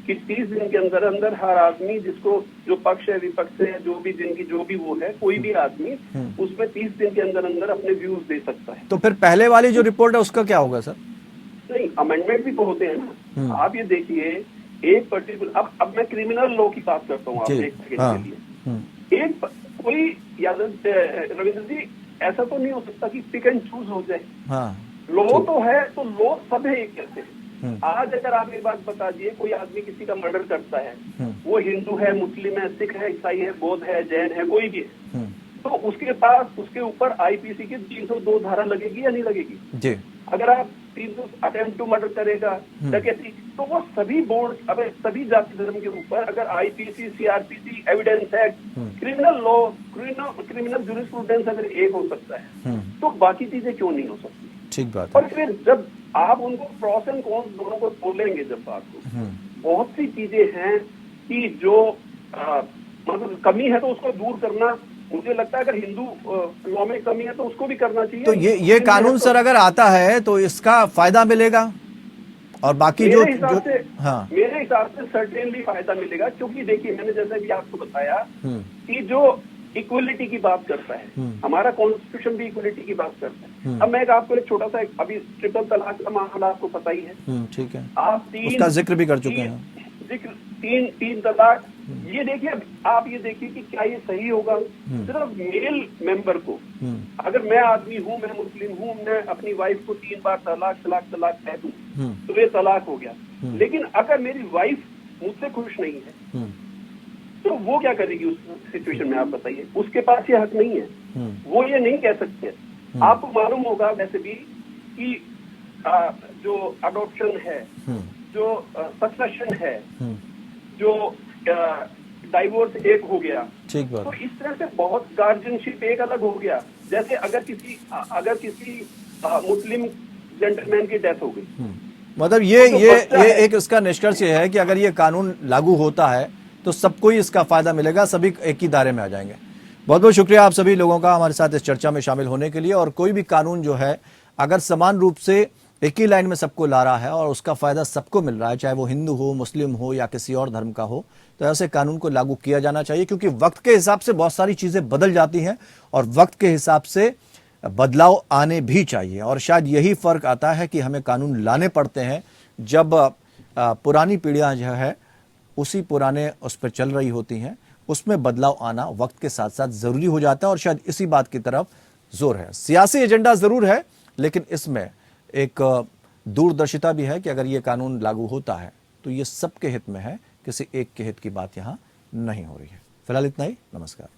J: कि 30 दिन के अंदर अंदर हर आदमी जिसको जो पक्ष है विपक्ष है, जो भी जिनकी जो भी वो है, कोई भी आदमी उसमें 30 दिन के अंदर अंदर अपने व्यूज दे सकता है।
A: तो फिर पहले वाली जो रिपोर्ट है उसका क्या होगा सर?
J: नहीं, अमेंडमेंट भी तो होते हैं ना। आप ये देखिए, एक पर्टिकुलर अब मैं क्रिमिनल लॉ की बात करता हूँ, आप एक सेकंड के लिए। एक कोई रविंद्र जी, ऐसा तो नहीं हो सकता कि पिक एंड चूज हो जाए। लॉ तो है, तो लॉ सब है एक कहते हैं। आज अगर आप एक बात बता दिए, कोई आदमी किसी का मर्डर करता है, वो हिंदू है, मुस्लिम है, सिख है, ईसाई है, बौद्ध है, जैन है, कोई भी है, तो उसके पास उसके ऊपर आईपीसी की 302 धारा लगेगी या नहीं लगेगी? जी। अगर आप 300 अटेम्प्ट टू मर्डर करेगा, डकैती, तो वो सभी बोर्ड, अब सभी जाति धर्म के ऊपर अगर IPC, CrPC, evidence act, criminal law, criminal jurisprudence अगर एक हो सकता है, तो बाकी चीजें क्यों नहीं हो सकती? ठीक बात। और फिर जब आप उनको प्रॉस एंड कॉन्स दोनों को बोलेंगे, जब बात को, बहुत सी चीजें हैं कि जो मतलब कमी है तो उसको दूर करना, मुझे लगता है अगर हिंदू लॉ में कमी है तो उसको भी करना चाहिए। तो ये कानून सर अगर आता है तो इसका फायदा मिलेगा, और बाकी मेरे हिसाब से सर्टेनली फायदा मिलेगा। क्योंकि देखिए, मैंने जैसे भी आपको बताया कि जो इक्वलिटी की बात करता है, हमारा कॉन्स्टिट्यूशन भी इक्वलिटी की बात करता है। अब मैं आपको एक छोटा सा, अभी ट्रिपल तलाक का मामला आपको पता ही है। ठीक है, आप उसका जिक्र भी कर चुके हैं। तीन तलाक, ये देखिए, आप ये देखिए कि क्या ये सही होगा? सिर्फ मेल मेंबर को, अगर मैं आदमी हूँ, मैं मुस्लिम हूँ, मैं अपनी वाइफ को 3 बार तलाक तलाक तलाक कह दूं तो ये तलाक हो गया। लेकिन अगर मेरी वाइफ मुझसे खुश नहीं है तो वो क्या करेगी उस सिचुएशन में? आप बताइए। उसके पास ये हक नहीं है, वो ये नहीं कह सकते। आपको मालूम होगा वैसे भी कि जो अडॉप्शन है, जो सक्सेशन है, जो डाइवोर्स एक हो गया, ठीक बात। तो इस तरह से बहुत गार्जियनशिप एक अलग हो गया। जैसे अगर किसी मुस्लिम जेंटलमैन की डेथ हो गई, मतलब ये एक इसका निष्कर्ष ये है कि अगर ये कानून लागू होता है तो सबको ही इसका फायदा मिलेगा, सभी एक ही दायरे में आ जाएंगे। बहुत बहुत शुक्रिया आप सभी लोगों का हमारे साथ इस चर्चा में शामिल होने के लिए। और कोई भी कानून जो है अगर समान रूप से
A: एक ही लाइन में सबको ला रहा है और उसका फायदा सबको मिल रहा है, चाहे वो हिंदू हो, मुस्लिम हो या किसी और धर्म का हो, तो ऐसे कानून को लागू किया जाना चाहिए। क्योंकि वक्त के हिसाब से बहुत सारी चीजें बदल जाती हैं और वक्त के हिसाब से बदलाव आने भी चाहिए। और शायद यही फर्क आता है कि हमें कानून लाने पड़ते हैं जब पुरानी पीढ़ियां जो है उसी पुराने उस पर चल रही होती हैं, उसमें बदलाव आना वक्त के साथ साथ जरूरी हो जाता है। और शायद इसी बात की तरफ जोर है। सियासी एजेंडा जरूर है, लेकिन इसमें एक दूरदर्शिता भी है कि अगर ये कानून लागू होता है तो ये सबके हित में है, किसी एक के हित की बात यहां नहीं हो रही है। फिलहाल इतना ही, नमस्कार।